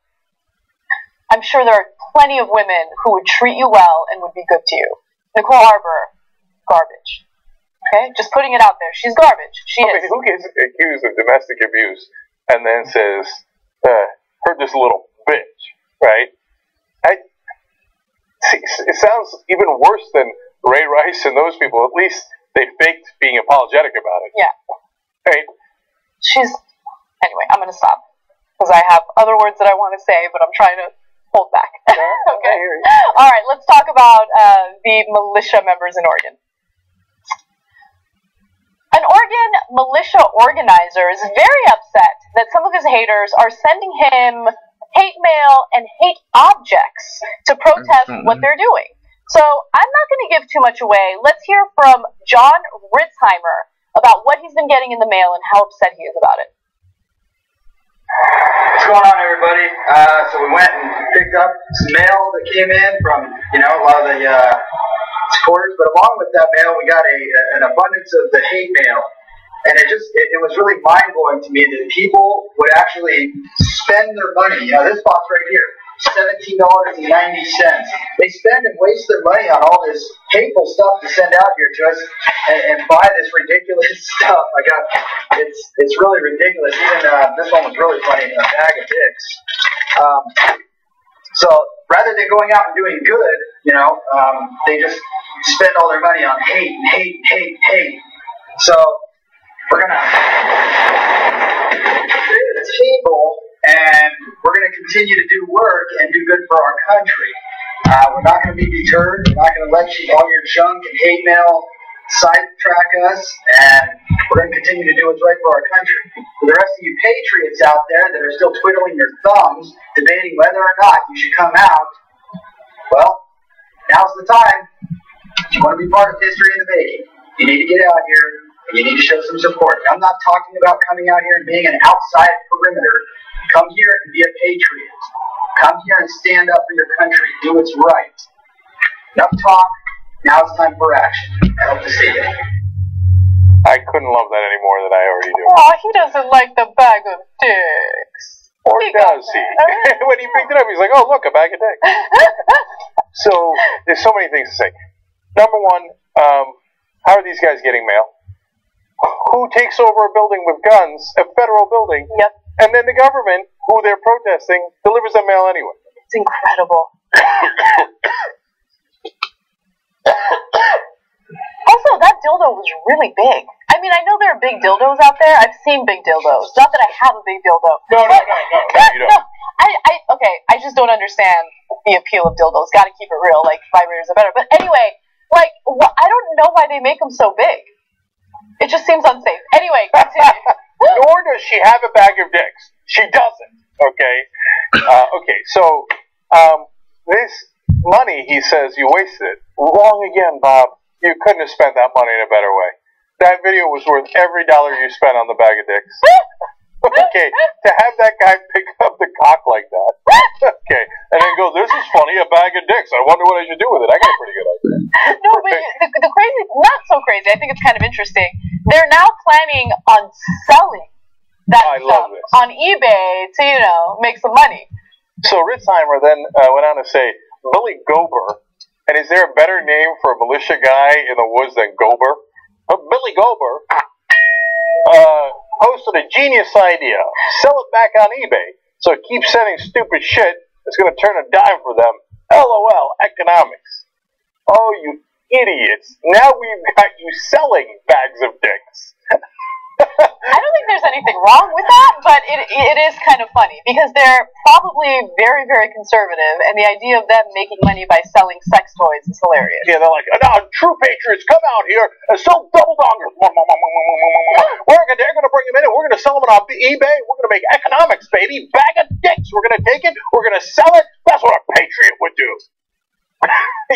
I'm sure there are plenty of women who would treat you well and would be good to you. Nicole Arbor, garbage. Okay? Just putting it out there. She's garbage. She is. Who gets accused of domestic abuse and then says, heard this little bitch, right? It sounds even worse than Ray Rice and those people. At least they faked being apologetic about it. Yeah. Right? Anyway, I'm going to stop, because I have other words that I want to say, but I'm trying to hold back. Okay. All right, let's talk about the militia members in Oregon. An Oregon militia organizer is very upset that some of his haters are sending him hate mail and hate objects to protest what they're doing. So I'm not going to give too much away. Let's hear from John Ritzheimer about what he's been getting in the mail and how upset he is about it. What's going on, everybody? So we went and picked up some mail that came in from, a lot of the supporters, but along with that mail, we got an abundance of the hate mail. And it was really mind-blowing to me that people would actually spend their money. This box right here, $17.90. They spend and waste their money on all this hateful stuff to send out here to us and buy this ridiculous stuff. It's really ridiculous. Even this one was really funny, a bag of dicks. So rather than going out and doing good, they just spend all their money on hate and hate and hate and hate. So we're going to create a table, and we're going to continue to do work and do good for our country. We're not going to be deterred. We're not going to let all your junk and hate mail sidetrack us, and we're going to continue to do what's right for our country. For the rest of you patriots out there that are still twiddling your thumbs, debating whether or not you should come out, well, now's the time. If you want to be part of history in the making, you need to get out here and you need to show some support. I'm not talking about coming out here and being an outside perimeter. Come here and be a patriot. Come here and stand up for your country. Do what's right. Enough talk. Now it's time for action. I hope to see you. I couldn't love that any more than I already do. Oh, he doesn't like the bag of dicks. Or does he? When he picked it up, he's like, oh, look, a bag of dicks. So, there's so many things to say. Number one, how are these guys getting mail? Who takes over a building with guns, a federal building, Yep. and then the government, who they're protesting, delivers them mail anyway? It's incredible. Also, that dildo was really big. I mean, I know there are big dildos out there. I've seen big dildos. Not that I have a big dildo. No, you don't. No, I just don't understand the appeal of dildos. Got to keep it real. Like, vibrators are better. But anyway, like, I don't know why they make them so big. It just seems unsafe. Anyway, continue. Nor does she have a bag of dicks. She doesn't. Okay? So, this money, he says, you wasted it. Wrong again, Bob. You couldn't have spent that money in a better way. That video was worth every dollar you spent on the bag of dicks. Okay, to have that guy pick up the cock like that. Okay, and then go, this is funny, a bag of dicks. I wonder what I should do with it. I got a pretty good idea. No, but the crazy, not so crazy, I think it's kind of interesting. They're now planning on selling that stuff on eBay to, make some money. So Ritzheimer then went on to say, Billy Gober, and is there a better name for a militia guy in the woods than Gober? Billy Gober posted a genius idea. Sell it back on eBay. So keep sending stupid shit. It's going to turn a dime for them. LOL, economics. Oh, you idiots. Now we've got you selling bags of dicks. I don't think there's anything wrong with that, but it is kind of funny because they're probably very, very conservative, and the idea of them making money by selling sex toys is hilarious. Yeah, they're like, no, true patriots, come out here and sell double dongers. They're going to bring them in and we're going to sell them on eBay. We're going to make economics, baby. Bag of dicks. We're going to take it. We're going to sell it. That's what a patriot would do.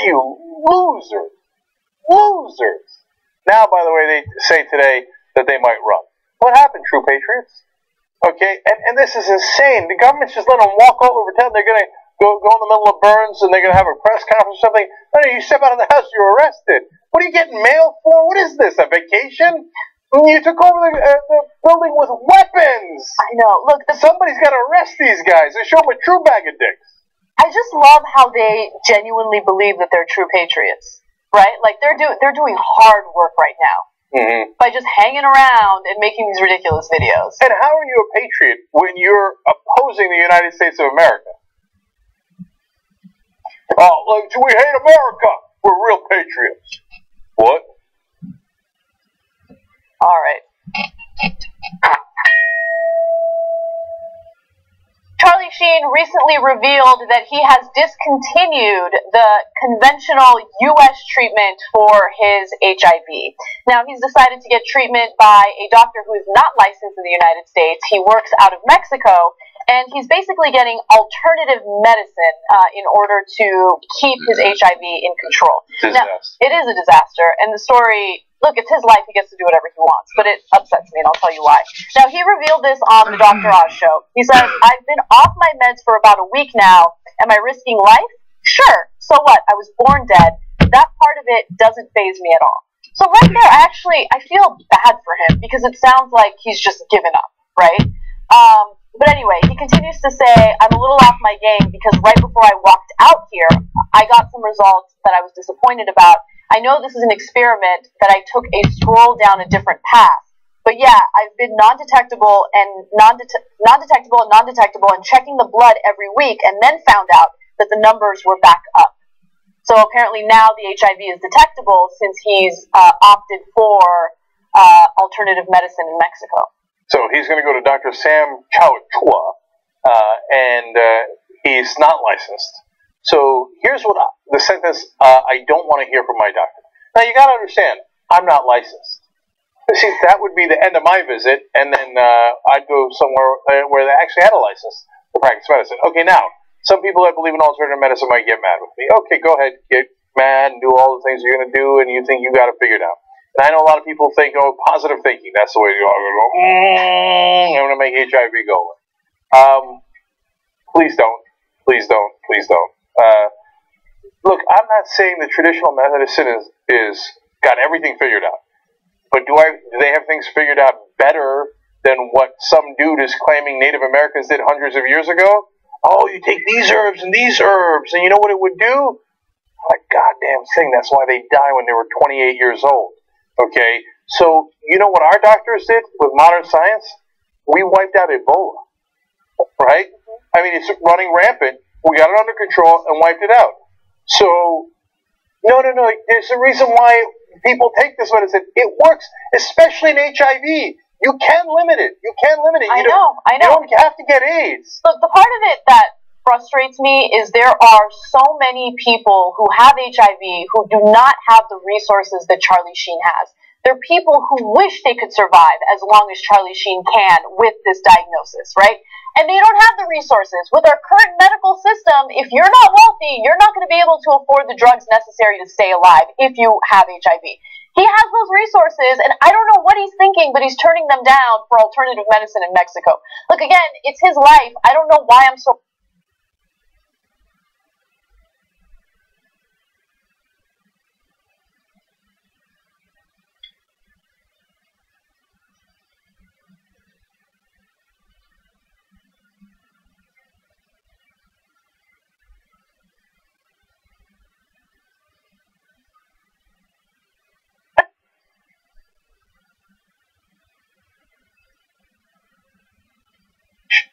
You losers. Losers. Now, by the way, they say today that they might run. What happened, true patriots? Okay, and this is insane. The government's just letting them walk all over town. They're going to go in the middle of Burns and they're going to have a press conference or something. No, you step out of the house, you're arrested. What are you getting mail for? What is this, a vacation? You took over the building with weapons. I know. Look, somebody's got to arrest these guys and show them a true bag of dicks. I just love how they genuinely believe that they're true patriots, right? Like they're doing hard work right now. Mm-hmm. By just hanging around and making these ridiculous videos. And how are you a patriot when you're opposing the United States of America? Oh, look, we hate America. We're real patriots. What? All right. Charlie Sheen recently revealed that he has discontinued the conventional U.S. treatment for his HIV. Now, he's decided to get treatment by a doctor who is not licensed in the United States. He works out of Mexico, and he's basically getting alternative medicine in order to keep his HIV in control. Now, it is a disaster, and the story... Look, it's his life. He gets to do whatever he wants. But it upsets me, and I'll tell you why. Now, he revealed this on the Dr. Oz show. He says, I've been off my meds for about a week now. Am I risking life? Sure. So what? I was born dead. That part of it doesn't faze me at all. So right there, I feel bad for him because it sounds like he's just given up, right? But anyway, he continues to say, I'm a little off my game because right before I walked out here, I got some results that I was disappointed about. I know this is an experiment that I took a stroll down a different path. But yeah, I've been non-detectable and checking the blood every week and then found out that the numbers were back up. So apparently now the HIV is detectable since he's opted for alternative medicine in Mexico. So he's going to go to Dr. Sam Chowchua, and he's not licensed. So here's what the sentence I don't want to hear from my doctor. Now you got to understand, I'm not licensed. See, that would be the end of my visit, and then I'd go somewhere where they actually had a license to practice medicine. Okay, now, some people that believe in alternative medicine might get mad with me. Okay, go ahead, get mad and do all the things you're going to do, and you think you got it figured out. And I know a lot of people think, oh, positive thinking, that's the way to go. I'm going to make HIV go away. Please don't. Please don't. Please don't. Look, I'm not saying the traditional medicine is got everything figured out. But do they have things figured out better than what some dude is claiming Native Americans did hundreds of years ago? Oh, you take these herbs, and you know what it would do? A goddamn thing. That's why they die when they were 28 years old. Okay? So, you know what our doctors did with modern science? We wiped out Ebola. Right? I mean, it's running rampant. We got it under control and wiped it out. So, no. There's a reason why people take this medicine. It works, especially in HIV. You can limit it. I know. You don't have to get AIDS. Look, the part of it that frustrates me is there are so many people who have HIV who do not have the resources that Charlie Sheen has. There are people who wish they could survive as long as Charlie Sheen can with this diagnosis, right? And they don't have the resources. With our current medical system, if you're not wealthy, you're not going to be able to afford the drugs necessary to stay alive if you have HIV. He has those resources, and I don't know what he's thinking, but he's turning them down for alternative medicine in Mexico. Look, again, it's his life. I don't know why I'm so...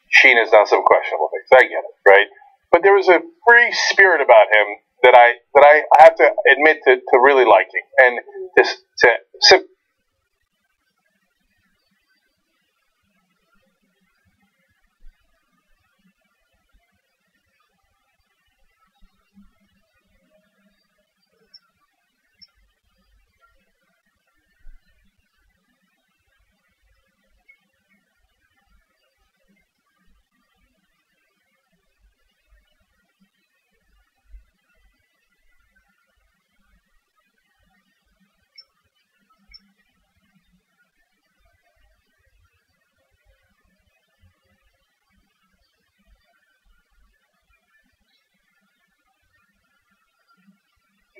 Sheen has done some questionable things. I get it, right? But there was a free spirit about him that I have to admit to really liking, and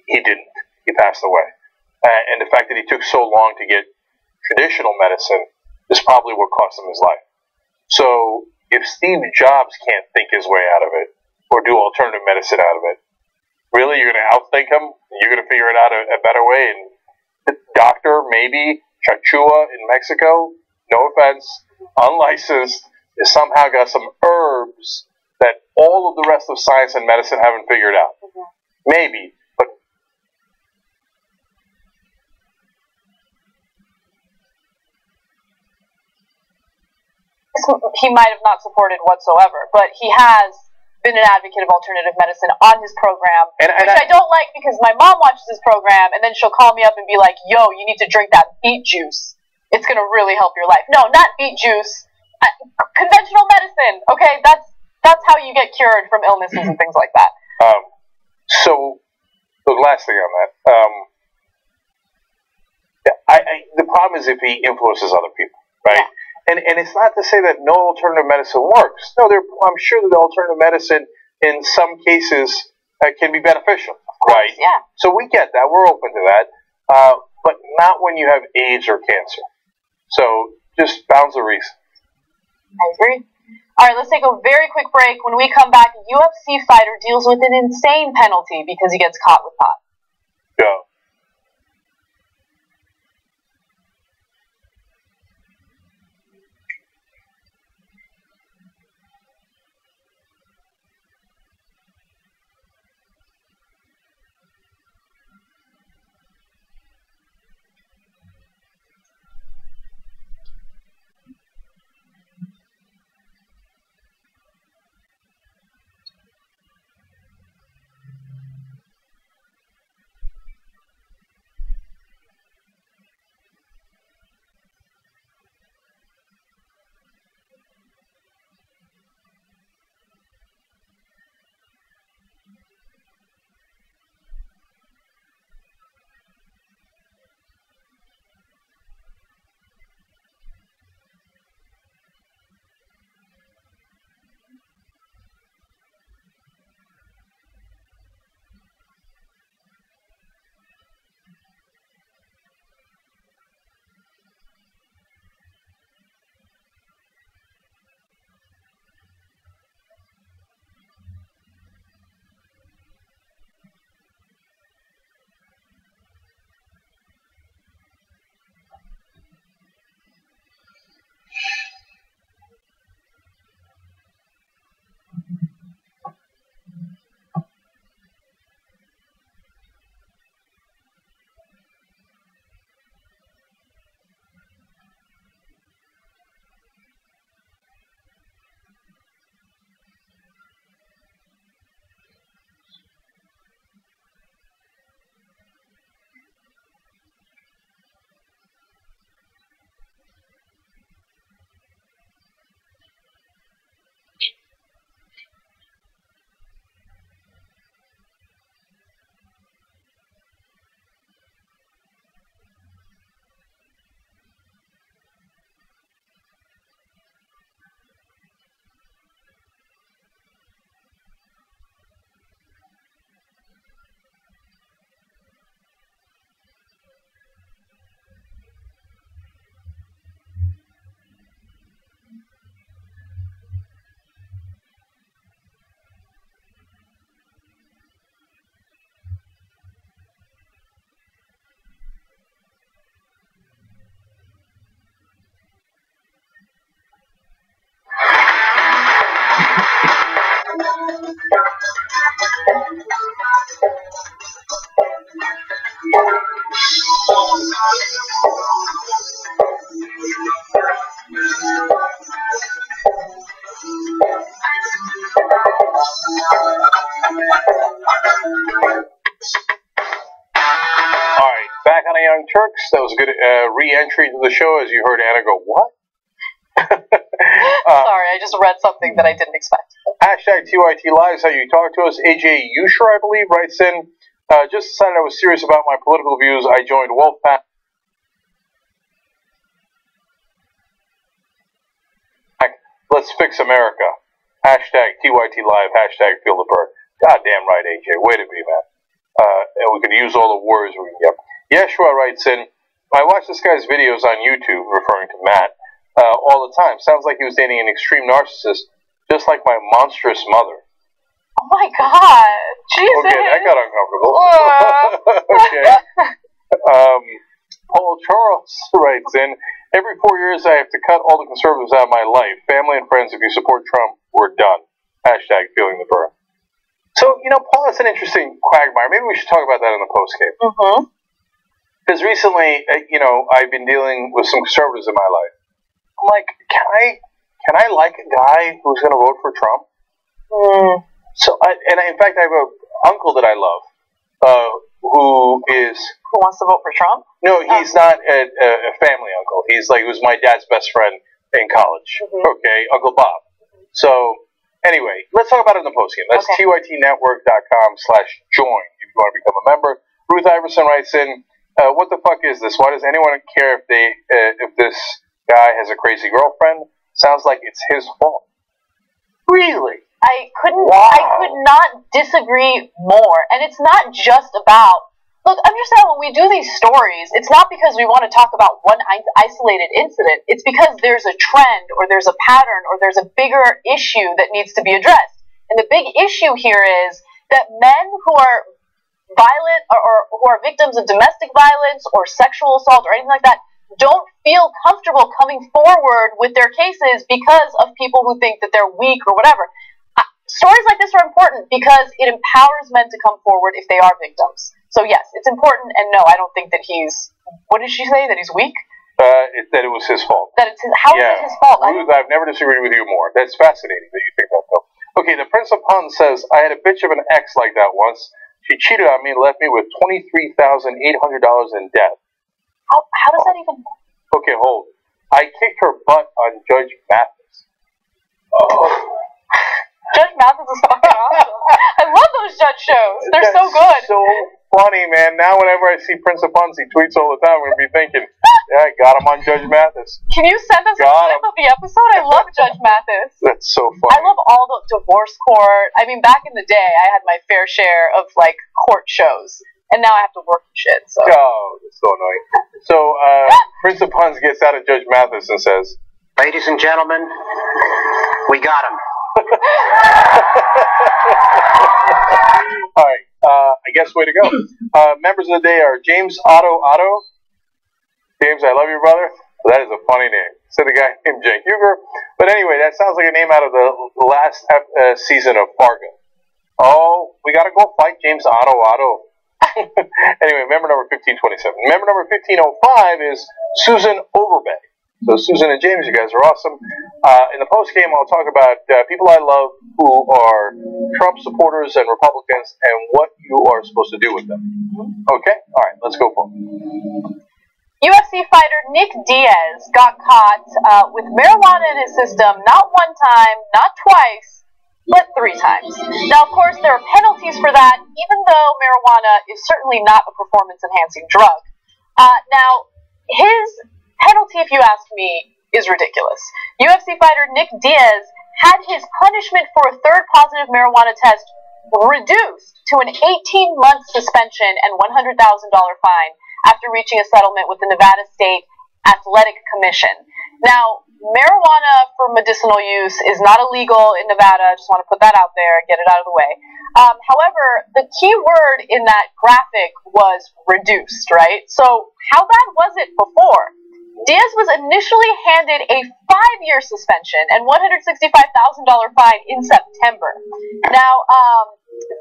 he didn't. He passed away. And the fact that he took so long to get traditional medicine is probably what cost him his life. So if Steve Jobs can't think his way out of it or do alternative medicine out of it, really you're going to outthink him? You're going to figure it out a better way? And the doctor, maybe, Chachua in Mexico, no offense, unlicensed, has somehow got some herbs that all of the rest of science and medicine haven't figured out. Maybe. He might have not supported whatsoever, but he has been an advocate of alternative medicine on his program, which I don't like because my mom watches his program and then she'll call me up and be like, yo, you need to drink that beet juice. It's going to really help your life. No, not beet juice. Conventional medicine. Okay, that's how you get cured from illnesses and things like that. So, the last thing on that. The problem is if he influences other people, right? Yeah. And it's not to say that no alternative medicine works. No, I'm sure that the alternative medicine in some cases can be beneficial, right? Yeah. So we get that. We're open to that. But not when you have AIDS or cancer. So just bounds the reason. I agree. All right, let's take a very quick break. When we come back, a UFC fighter deals with an insane penalty because he gets caught with pot. Go. Turks. That was a good re-entry to the show, as you heard Anna go, what? Sorry, I just read something that I didn't expect. Hashtag TYT Lives, how you talk to us. AJ Usher, I believe, writes in, just decided I was serious about my political views. I joined Wolfpack. Let's fix America. Hashtag TYT Live, hashtag Feel the Bird. Goddamn right, AJ. Way to be, man. And we can use all the words we can get. Yeshua writes in, I watch this guy's videos on YouTube, referring to Matt, all the time. Sounds like he was dating an extreme narcissist, just like my monstrous mother. Oh my god. Jesus. Okay, that got uncomfortable. Okay. Paul Charles writes in, every 4 years I have to cut all the conservatives out of my life. Family and friends, if you support Trump, we're done. Hashtag feeling the burn. So, Paul, that's an interesting quagmire. Maybe we should talk about that in the post-game. Mm-hmm. Because recently, I've been dealing with some conservatives in my life. I'm like, can I like a guy who's going to vote for Trump? So, in fact, I have an uncle that I love, who wants to vote for Trump? No, he's not a family uncle. He was my dad's best friend in college. Mm-hmm. Okay, Uncle Bob. So, anyway, let's talk about it in the postgame. That's tytnetwork.com/join if you want to become a member. Ruth Iverson writes in, what the fuck is this? Why does anyone care if this guy has a crazy girlfriend? Sounds like it's his fault. Really? I could not disagree more. And it's not just about, look, understand when we do these stories, it's not because we want to talk about one isolated incident. It's because there's a trend or there's a pattern or there's a bigger issue that needs to be addressed. And the big issue here is that men who are violent or who are victims of domestic violence or sexual assault or anything like that don't feel comfortable coming forward with their cases because of people who think that they're weak or whatever. Stories like this are important because it empowers men to come forward if they are victims. So yes, it's important, and no, I don't think that he's, what did she say, that he's weak? That it was his fault. That it's his, how is it his fault? Ruth, I've never disagreed with you more. That's fascinating that you think that, though. Okay, the Prince of Puns says, I had a bitch of an ex like that once. She cheated on me and left me with $23,800 in debt. How does that even... Okay, hold. I kicked her butt on Judge Mathis. Judge Mathis is fucking awesome. I love those judge shows. They're so good. So funny, man. Now whenever I see Prince of Puns, he tweets all the time. I'm going to be thinking, yeah, I got him on Judge Mathis. Can you send us a clip of the episode? I love Judge Mathis. That's so funny. I love all the divorce court. I mean, back in the day, I had my fair share of, court shows. And now I have to work and shit, so. Oh, that's so annoying. So, Prince of Puns gets out of Judge Mathis and says, ladies and gentlemen, we got him. Alright, I guess way to go. Members of the day are James Otto. James, I love you, brother. That is a funny name. So the guy named Jake Huger. But anyway, that sounds like a name out of the last season of Fargo. Oh, we gotta go fight James Otto. Anyway, member number 1527. Member number 1505 is Susan Overbay. So Susan and James, you guys are awesome. In the post-game, I'll talk about people I love who are Trump supporters and Republicans and what you are supposed to do with them. Okay? All right, let's go for it. UFC fighter Nick Diaz got caught with marijuana in his system not one time, not twice, but 3 times. Now, of course, there are penalties for that, even though marijuana is certainly not a performance-enhancing drug. Now, his penalty, if you ask me, is ridiculous. UFC fighter Nick Diaz had his punishment for a 3rd positive marijuana test reduced to an 18-month suspension and $100,000 fine after reaching a settlement with the Nevada State Athletic Commission. Now, marijuana for medicinal use is not illegal in Nevada. I just want to put that out there, get it out of the way. However, the key word in that graphic was reduced, right? So how bad was it before? Diaz was initially handed a 5-year suspension and $165,000 fine in September. Now,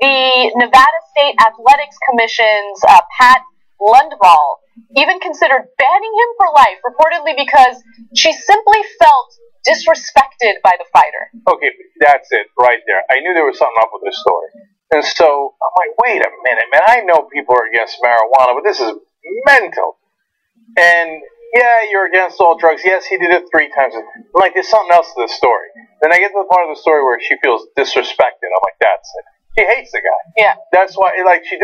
the Nevada State Athletics Commission's Pat Lundvall even considered banning him for life, reportedly because she simply felt disrespected by the fighter. Okay, that's it right there. I knew there was something up with this story. And so I'm like, wait a minute, man. I know people are against marijuana, but this is mental. And yeah, you're against all drugs. Yes, he did it 3 times. I'm like, there's something else to this story. Then I get to the part of the story where she feels disrespected. I'm like, that's it. She hates the guy. Yeah. That's why, like, she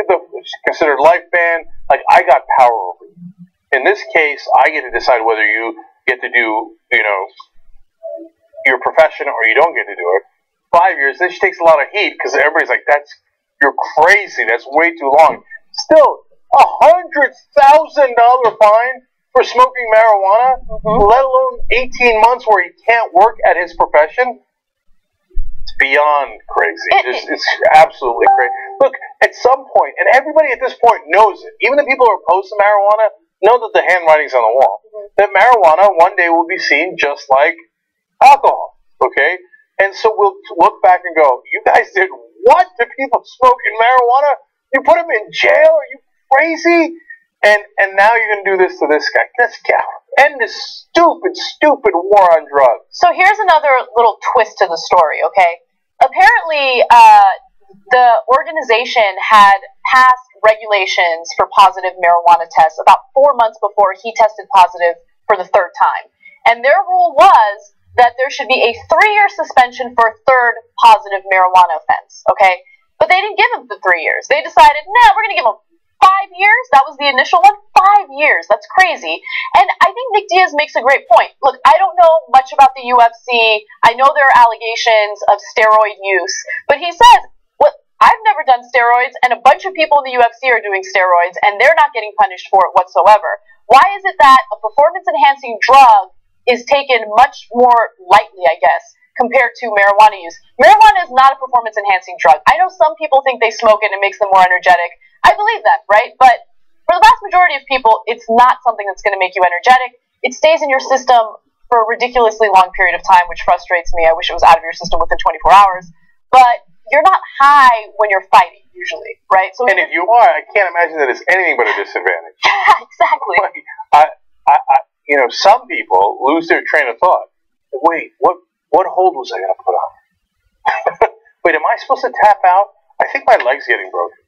considered life ban. Like, I got power over you. In this case, I get to decide whether you get to do, your profession or you don't get to do it. 5 years, then she takes a lot of heat because everybody's like, you're crazy. That's way too long. Still, $100,000 fine for smoking marijuana, let alone 18 months where he can't work at his profession. It's beyond crazy. It's absolutely crazy. Look, at some point, and everybody at this point knows it, even the people who are opposed to marijuana know that the handwriting's on the wall. That marijuana one day will be seen just like alcohol, okay? And so we'll look back and go, you guys did what to people smoking marijuana? You put them in jail? Are you crazy? And now you're going to do this to this guy. Let's end this stupid war on drugs. So here's another little twist to the story, okay? Apparently, the organization had passed regulations for positive marijuana tests about 4 months before he tested positive for the 3rd time. And their rule was that there should be a 3-year suspension for a 3rd positive marijuana offense, okay? But they didn't give him the 3 years. They decided, we're going to give him 5 years. That was the initial one. 5 years. That's crazy. And I think Nick Diaz makes a great point. Look, I don't know much about the UFC. I know there are allegations of steroid use. But he says, I've never done steroids, and a bunch of people in the UFC are doing steroids, and they're not getting punished for it whatsoever. Why is it that a performance-enhancing drug is taken much more lightly, I guess, compared to marijuana use? Marijuana is not a performance-enhancing drug. I know some people think they smoke it and it makes them more energetic. I believe that, right? But for the vast majority of people, it's not something that's going to make you energetic. It stays in your system for a ridiculously long period of time, which frustrates me. I wish it was out of your system within 24 hours. But you're not high when you're fighting, usually, right? So, and if you are, I can't imagine that it's anything but a disadvantage. Yeah, exactly. Like, some people lose their train of thought. Wait, what hold was I going to put on? Wait, am I supposed to tap out? I think my leg's getting broken.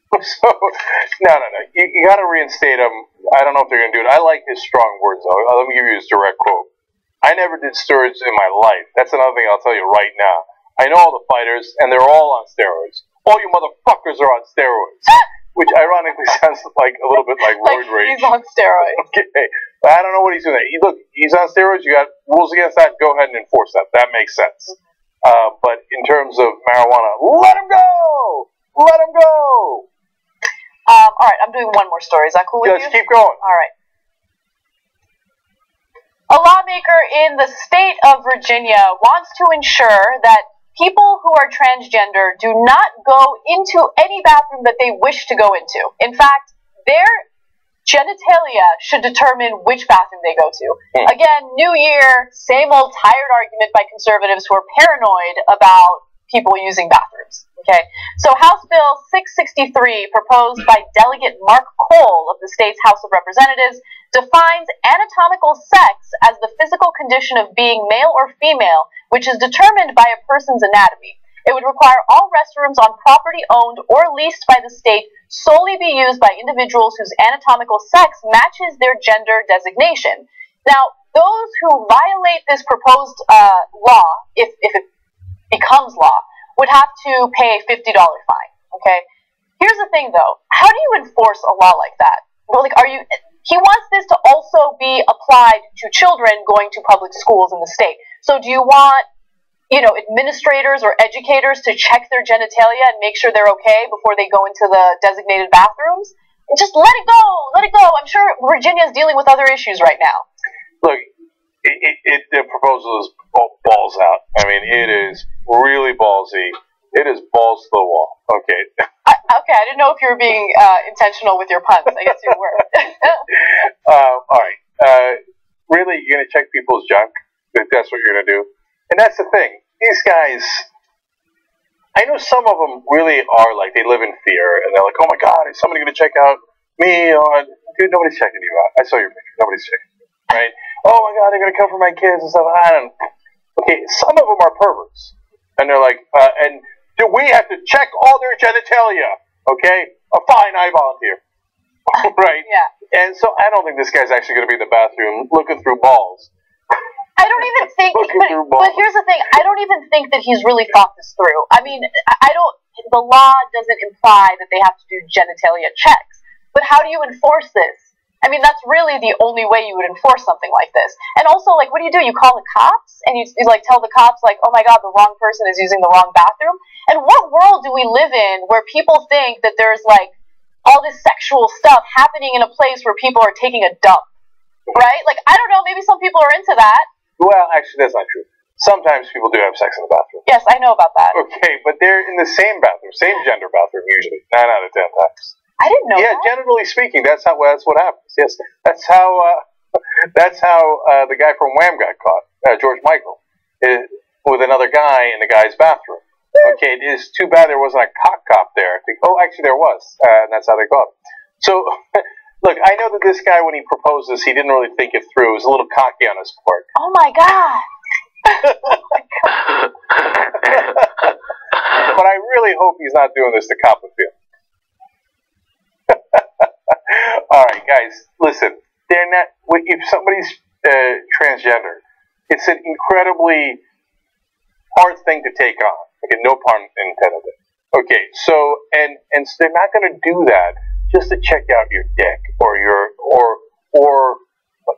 So, no. You got to reinstate him. I don't know if they're going to do it. I like his strong words, though. Let me give you his direct quote. I never did steroids in my life. That's another thing I'll tell you right now. I know all the fighters, and they're all on steroids. All you motherfuckers are on steroids. Which ironically sounds like a little bit like roid rage. He's on steroids. Okay. But I don't know what he's doing there. Look, he's on steroids. You got rules against that. Go ahead and enforce that. That makes sense. But in terms of marijuana, let him go! Let him go! All right, I'm doing one more story. Is that cool with you? Just keep going. All right. A lawmaker in the state of Virginia wants to ensure that people who are transgender do not go into any bathroom that they wish to go into. In fact, their genitalia should determine which bathroom they go to. Again, new year, same old tired argument by conservatives who are paranoid about people using bathrooms. Okay, so House Bill 663, proposed by Delegate Mark Cole of the state's House of Representatives, defines anatomical sex as the physical condition of being male or female, which is determined by a person's anatomy. It would require all restrooms on property owned or leased by the state solely be used by individuals whose anatomical sex matches their gender designation. Now, those who violate this proposed law, if it becomes law, would have to pay a $50 fine, okay? Here's the thing, though. How do you enforce a law like that? He wants this to also be applied to children going to public schools in the state. So do you want, administrators or educators to check their genitalia and make sure they're okay before they go into the designated bathrooms? Just let it go. Let it go. I'm sure Virginia's dealing with other issues right now. Look, the proposal is balls out. I mean, it is really ballsy. It is balls to the wall. Okay. I didn't know if you were being intentional with your puns. I guess you were. All right. Really, you're going to check people's junk? That's what you're going to do? And that's the thing. These guys, I know some of them really are like, they live in fear, and they're like, oh my God, is somebody going to check out me? Dude, nobody's checking you out. I saw your picture. Nobody's checking you out, right? Oh my God, they're going to come for my kids and stuff. Okay, some of them are perverts. And they're like, and do we have to check all their genitalia? Okay? Fine, I volunteer. Right? Yeah. And so I don't think this guy's actually going to be in the bathroom looking through balls. I don't even think, but here's the thing, I don't even think that he's really thought this through. I mean, the law doesn't imply that they have to do genitalia checks, but how do you enforce this? I mean, that's really the only way you would enforce something like this. And also, like, what do? You call the cops, and you like tell the cops, like, oh my god, the wrong person is using the wrong bathroom? And what world do we live in where people think that there's, like, all this sexual stuff happening in a place where people are taking a dump, right? Like, I don't know, maybe some people are into that. Well, actually, that's not true. Sometimes people do have sex in the bathroom. Yes, I know about that. Okay, but they're in the same bathroom, same gender bathroom usually, 9 out of 10 times. I didn't know that. Yeah, generally speaking, that's what happens. Yes, that's how the guy from Wham got caught, George Michael, with another guy in the guy's bathroom. Okay, it is too bad there wasn't a cock cop there. Oh, actually there was, and that's how they caught him. So, look, I know that this guy, when he proposed this, he didn't really think it through. He was a little cocky on his part. Oh my god! But I really hope he's not doing this to Copperfield. All right, guys, listen. They're not. If somebody's transgender, it's an incredibly hard thing to take on. Okay, no pun intended. Okay, so and so they're not going to do that just to check out your dick or your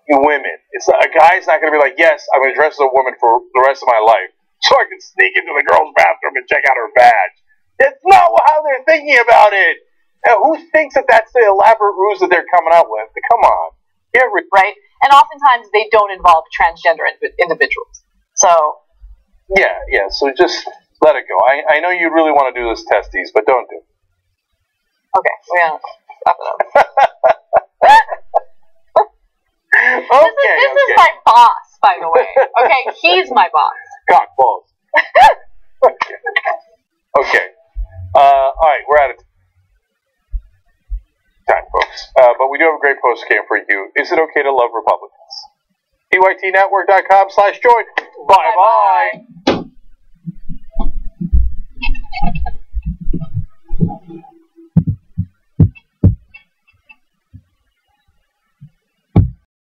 women. It's not, a guy's not going to be like, yes, I'm going to dress as a woman for the rest of my life, so I can sneak into the girl's bathroom and check out her badge. That's not how they're thinking about it. Now, who thinks that that's the elaborate ruse that they're coming out with? Come on. Right? And oftentimes they don't involve transgender individuals. So. Yeah, so just let it go. I know you really want to do this testes, but don't do it. Okay, we're going to wrap it up. This is my boss, by the way. Okay, he's my boss. Cock balls. Okay. Alright, we're out of time, folks. But we do have a great post game for you. Is it okay to love Republicans? TYTnetwork.com/join. Bye-bye.